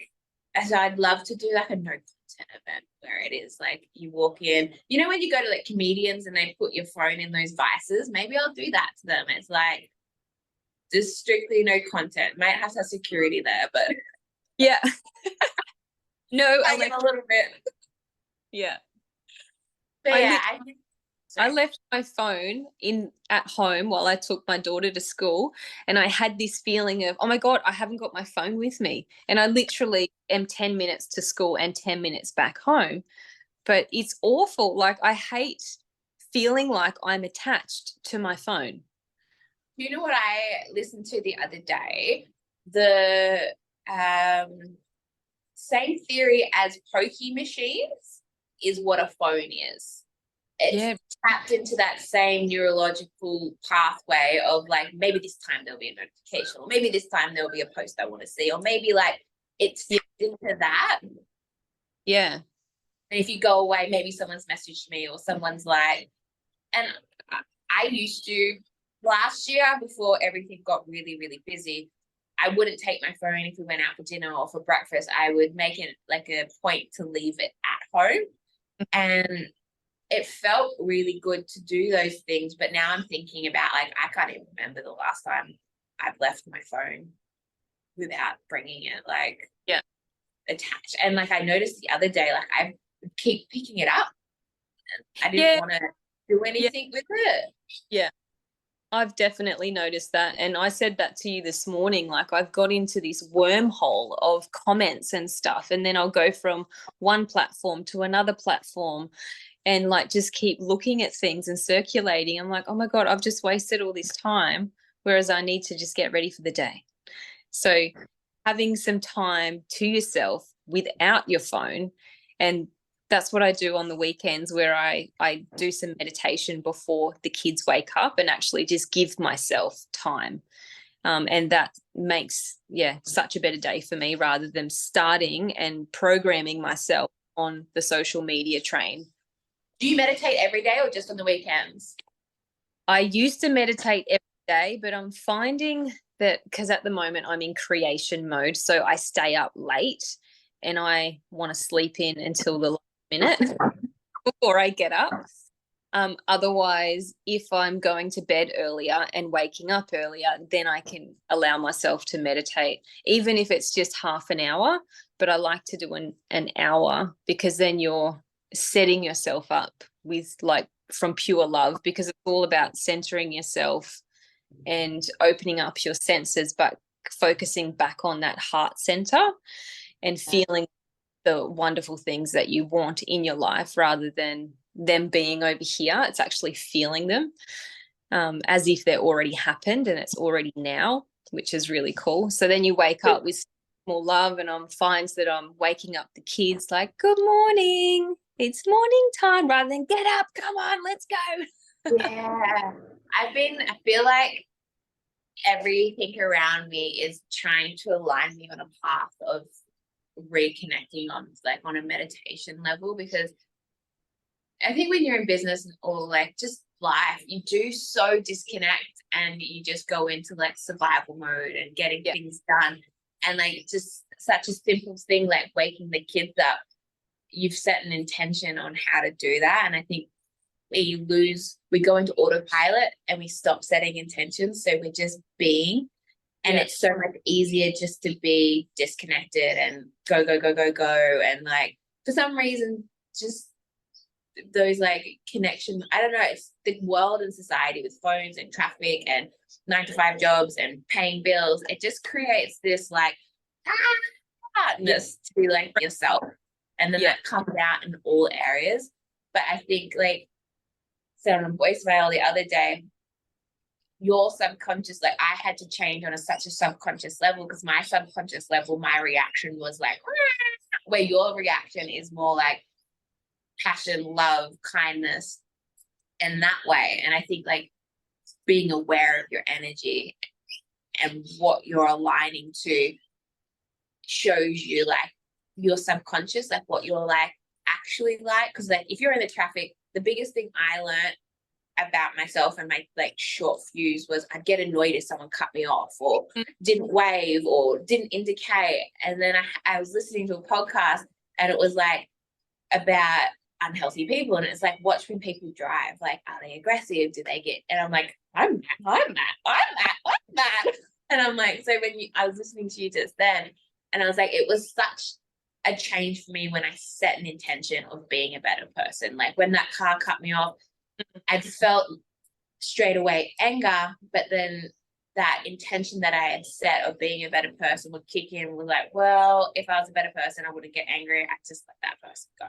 So I'd love to do like a no content event where it is like you walk in, you know, when you go to like comedians and they put your phone in those vices, maybe I'll do that to them. It's like just strictly no content. Might have to have security there, but yeah. No, I get a little bit. Yeah. But I left my phone at home while I took my daughter to school, and I had this feeling of, oh my God, I haven't got my phone with me. And I literally am 10 minutes to school and 10 minutes back home. But it's awful. Like I hate feeling like I'm attached to my phone. You know what I listened to the other day? The same theory as pokey machines is what a phone is. It's tapped into that same neurological pathway of like, maybe this time there'll be a notification, or maybe this time there'll be a post I want to see, or maybe like it's tapped into that. Yeah. And if you go away, maybe someone's messaged me or someone's like, and I used to, last year before everything got really, really busy, I wouldn't take my phone if we went out for dinner or for breakfast. I would make it like a point to leave it at home. And it felt really good to do those things. But now I'm thinking about like, I can't even remember the last time I've left my phone without bringing it like attached. And like I noticed the other day, like I keep picking it up. I didn't want to do anything with it. Yeah. I've definitely noticed that. And I said that to you this morning, like I've got into this wormhole of comments and stuff. And then I'll go from one platform to another platform and like just keep looking at things and circulating. I'm like, oh my God, I've just wasted all this time, whereas I need to just get ready for the day. So having some time to yourself without your phone, and that's what I do on the weekends, where I do some meditation before the kids wake up and actually just give myself time. And that makes, such a better day for me, rather than starting and programming myself on the social media train. Do you meditate every day or just on the weekends? I used to meditate every day, but I'm finding that because at the moment I'm in creation mode, so I stay up late and I want to sleep in until the last minute before I get up. Otherwise, if I'm going to bed earlier and waking up earlier, then I can allow myself to meditate, even if it's just half an hour. But I like to do an hour, because then you're setting yourself up with like from pure love, because it's all about centering yourself and opening up your senses, but focusing back on that heart center and feeling the wonderful things that you want in your life, rather than them being over here. It's actually feeling them as if they're already happened and it's already now, which is really cool. So then you wake up with more love, and I'm finds that I'm waking up the kids like, good morning, it's morning time, rather than get up, come on, let's go. Yeah. I feel like everything around me is trying to align me on a path of reconnecting on a meditation level, because I think when you're in business or like just life, you do so disconnect and you just go into like survival mode and getting things done. And like just such a simple thing like waking the kids up, you've set an intention on how to do that. And I think we go into autopilot and we stop setting intentions. So we're just being. And it's so much easier just to be disconnected and go. And like, for some reason, just those like connection. I don't know, it's the world and society with phones and traffic and 9 to 5 jobs and paying bills. It just creates this like hardness to be like yourself. And then that comes out in all areas. But I think like said on a voicemail the other day, your subconscious, like I had to change on such a subconscious level, because my subconscious level, my reaction was like, where your reaction is more like passion, love, kindness, and that way. And I think like being aware of your energy and what you're aligning to shows you like your subconscious, like what you're like actually like. Because like if you're in the traffic, the biggest thing I learned about myself and my like short fuse was I'd get annoyed if someone cut me off or didn't wave or didn't indicate. And then I was listening to a podcast and it was like about unhealthy people, and it's like, watch when people drive, like, are they aggressive, do they get, and I'm like, I'm that, and I'm like, so when I was listening to you just then, and I was like, it was such a change for me when I set an intention of being a better person. Like when that car cut me off, I felt straight away anger, but then that intention that I had set of being a better person would kick in. Was like, well, if I was a better person, I wouldn't get angry. I'd just let that person go.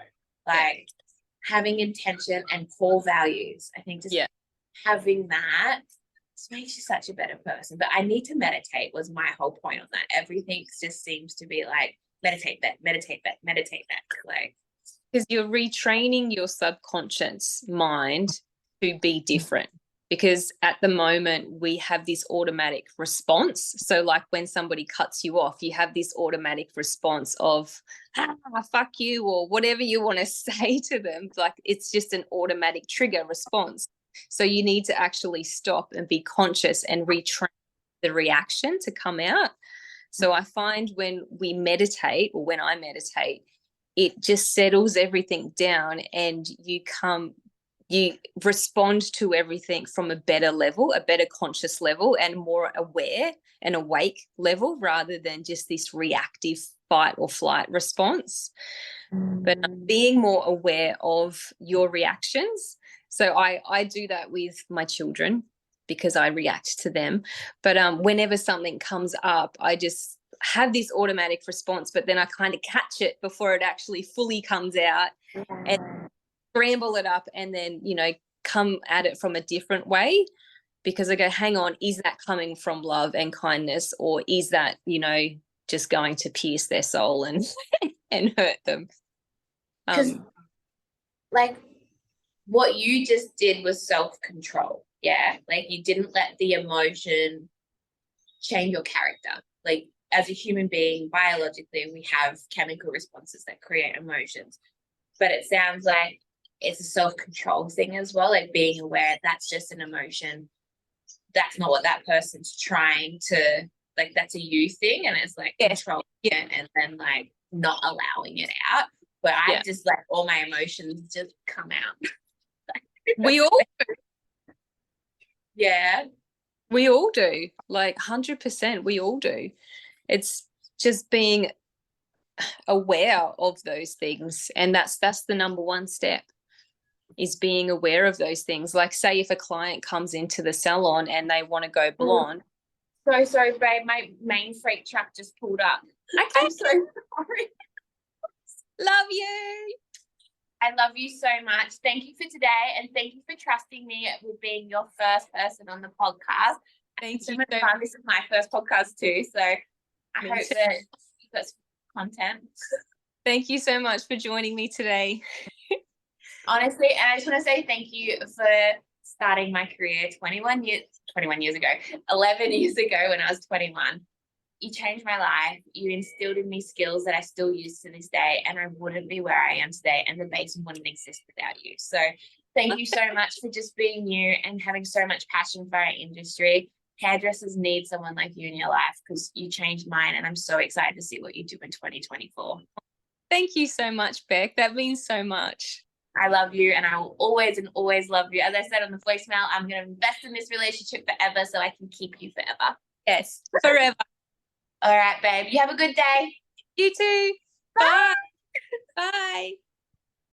Like having intention and core values. I think just having that just makes you such a better person. But I need to meditate was my whole point on that. Everything just seems to be like, meditate that. Like, because you're retraining your subconscious mind to be different. Because at the moment we have this automatic response. So like when somebody cuts you off, you have this automatic response of, fuck you, or whatever you want to say to them. Like it's just an automatic trigger response. So you need to actually stop and be conscious and retrain the reaction to come out. So I find when we meditate, or when I meditate, it just settles everything down, and you respond to everything from a better level, a better conscious level, and more aware and awake level, rather than just this reactive fight or flight response. But being more aware of your reactions. So I do that with my children because I react to them. But whenever something comes up, I just have this automatic response, but then I kind of catch it before it actually fully comes out and scramble it up, and then, you know, come at it from a different way, because I go, hang on, is that coming from love and kindness, or is that, you know, just going to pierce their soul and and hurt them? Because like what you just did was self-control. Yeah, like you didn't let the emotion change your character. Like as a human being, biologically, we have chemical responses that create emotions, but it sounds like it's a self-control thing as well, like being aware that's just an emotion. That's not what that person's trying to, like, that's a you thing, and it's like control it and then like not allowing it out. But I just like all my emotions just come out. We all do. Yeah. We all do. Like 100%, we all do. It's just being aware of those things, and that's the number one step, is being aware of those things. Like say if a client comes into the salon and they want to go blonde. So sorry, babe, my main freight truck just pulled up. I'm so sorry. Love you. I love you so much. Thank you for today, and thank you for trusting me with being your first person on the podcast. Thank you. This is my first podcast too, so I hope that you got some content. Thank you so much for joining me today. Honestly, and I just want to say thank you for starting my career 11 years ago when I was 21. You changed my life. You instilled in me skills that I still use to this day, and I wouldn't be where I am today, and the basement wouldn't exist without you. So thank you so much for just being you and having so much passion for our industry. Hairdressers need someone like you in your life, because you changed mine, and I'm so excited to see what you do in 2024. Thank you so much, Beck. That means so much. I love you, and I will always and always love you. As I said on the voicemail, I'm going to invest in this relationship forever so I can keep you forever. Yes, forever. All right, babe. You have a good day. You too. Bye. Bye.